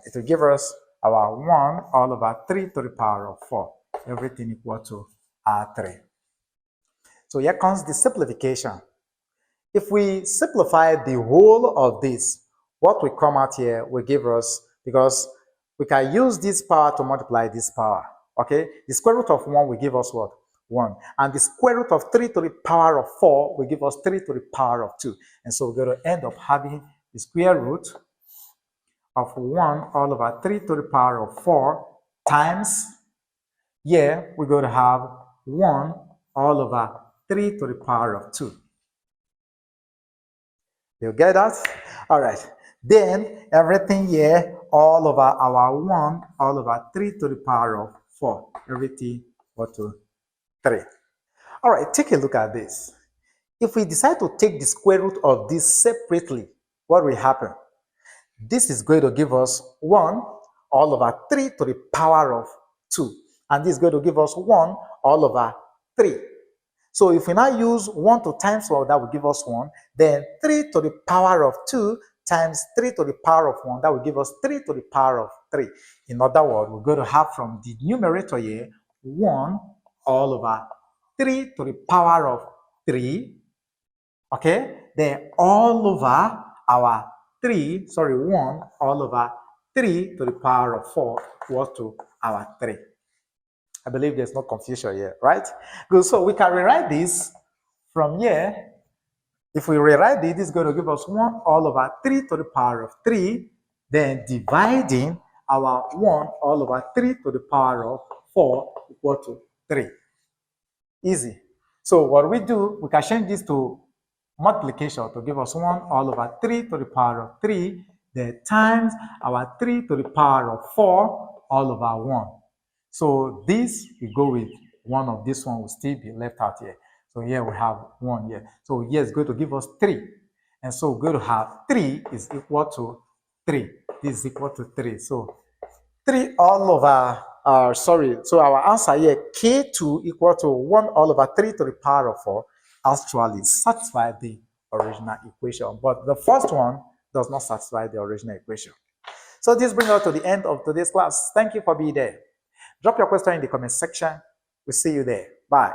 it will give us our 1 all over 3 to the power of 4. Everything equal to R3. So here comes the simplification. If we simplify the whole of this, what will come out here will give us, because we can use this power to multiply this power, okay? The square root of 1 will give us what? 1. And the square root of 3 to the power of 4 will give us 3 to the power of 2. And so we're going to end up having the square root of 1 all over 3 to the power of 4 times, here we're going to have 1 all over 3 to the power of 2. You get that? All right. Then everything here all over our 1 all over 3 to the power of 4. Everything equal to 3. All right, take a look at this. If we decide to take the square root of this separately, what will happen? This is going to give us 1 all over 3 to the power of 2. And this is going to give us 1 all over 3. So if we now use 1 to times 1, that will give us 1. Then 3 to the power of 2 times 3 to the power of 1, that will give us 3 to the power of 3. In other words, we're going to have from the numerator here 1 all over 3 to the power of 3. Okay? Then all over our 1 all over 3 to the power of 4 equals to our 3. I believe there's no confusion here, right? Good. So we can rewrite this from here. If we rewrite it, this is going to give us 1 all over 3 to the power of 3, then dividing our 1 all over 3 to the power of 4 equal to 3. Easy. So what we do, we can change this to multiplication to give us 1 all over 3 to the power of 3, then times our 3 to the power of 4 all over 1. So this, we go with 1 of this one will still be left out here. So here we have 1 here. So here is going to give us 3. And so we're going to have 3 is equal to 3. This is equal to 3. So 3 all over, so our answer here, K2 equal to 1 all over 3 to the power of 4, actually satisfies the original equation. But the first one does not satisfy the original equation. So this brings us to the end of today's class. Thank you for being there. Drop your question in the comment section. We'll see you there. Bye.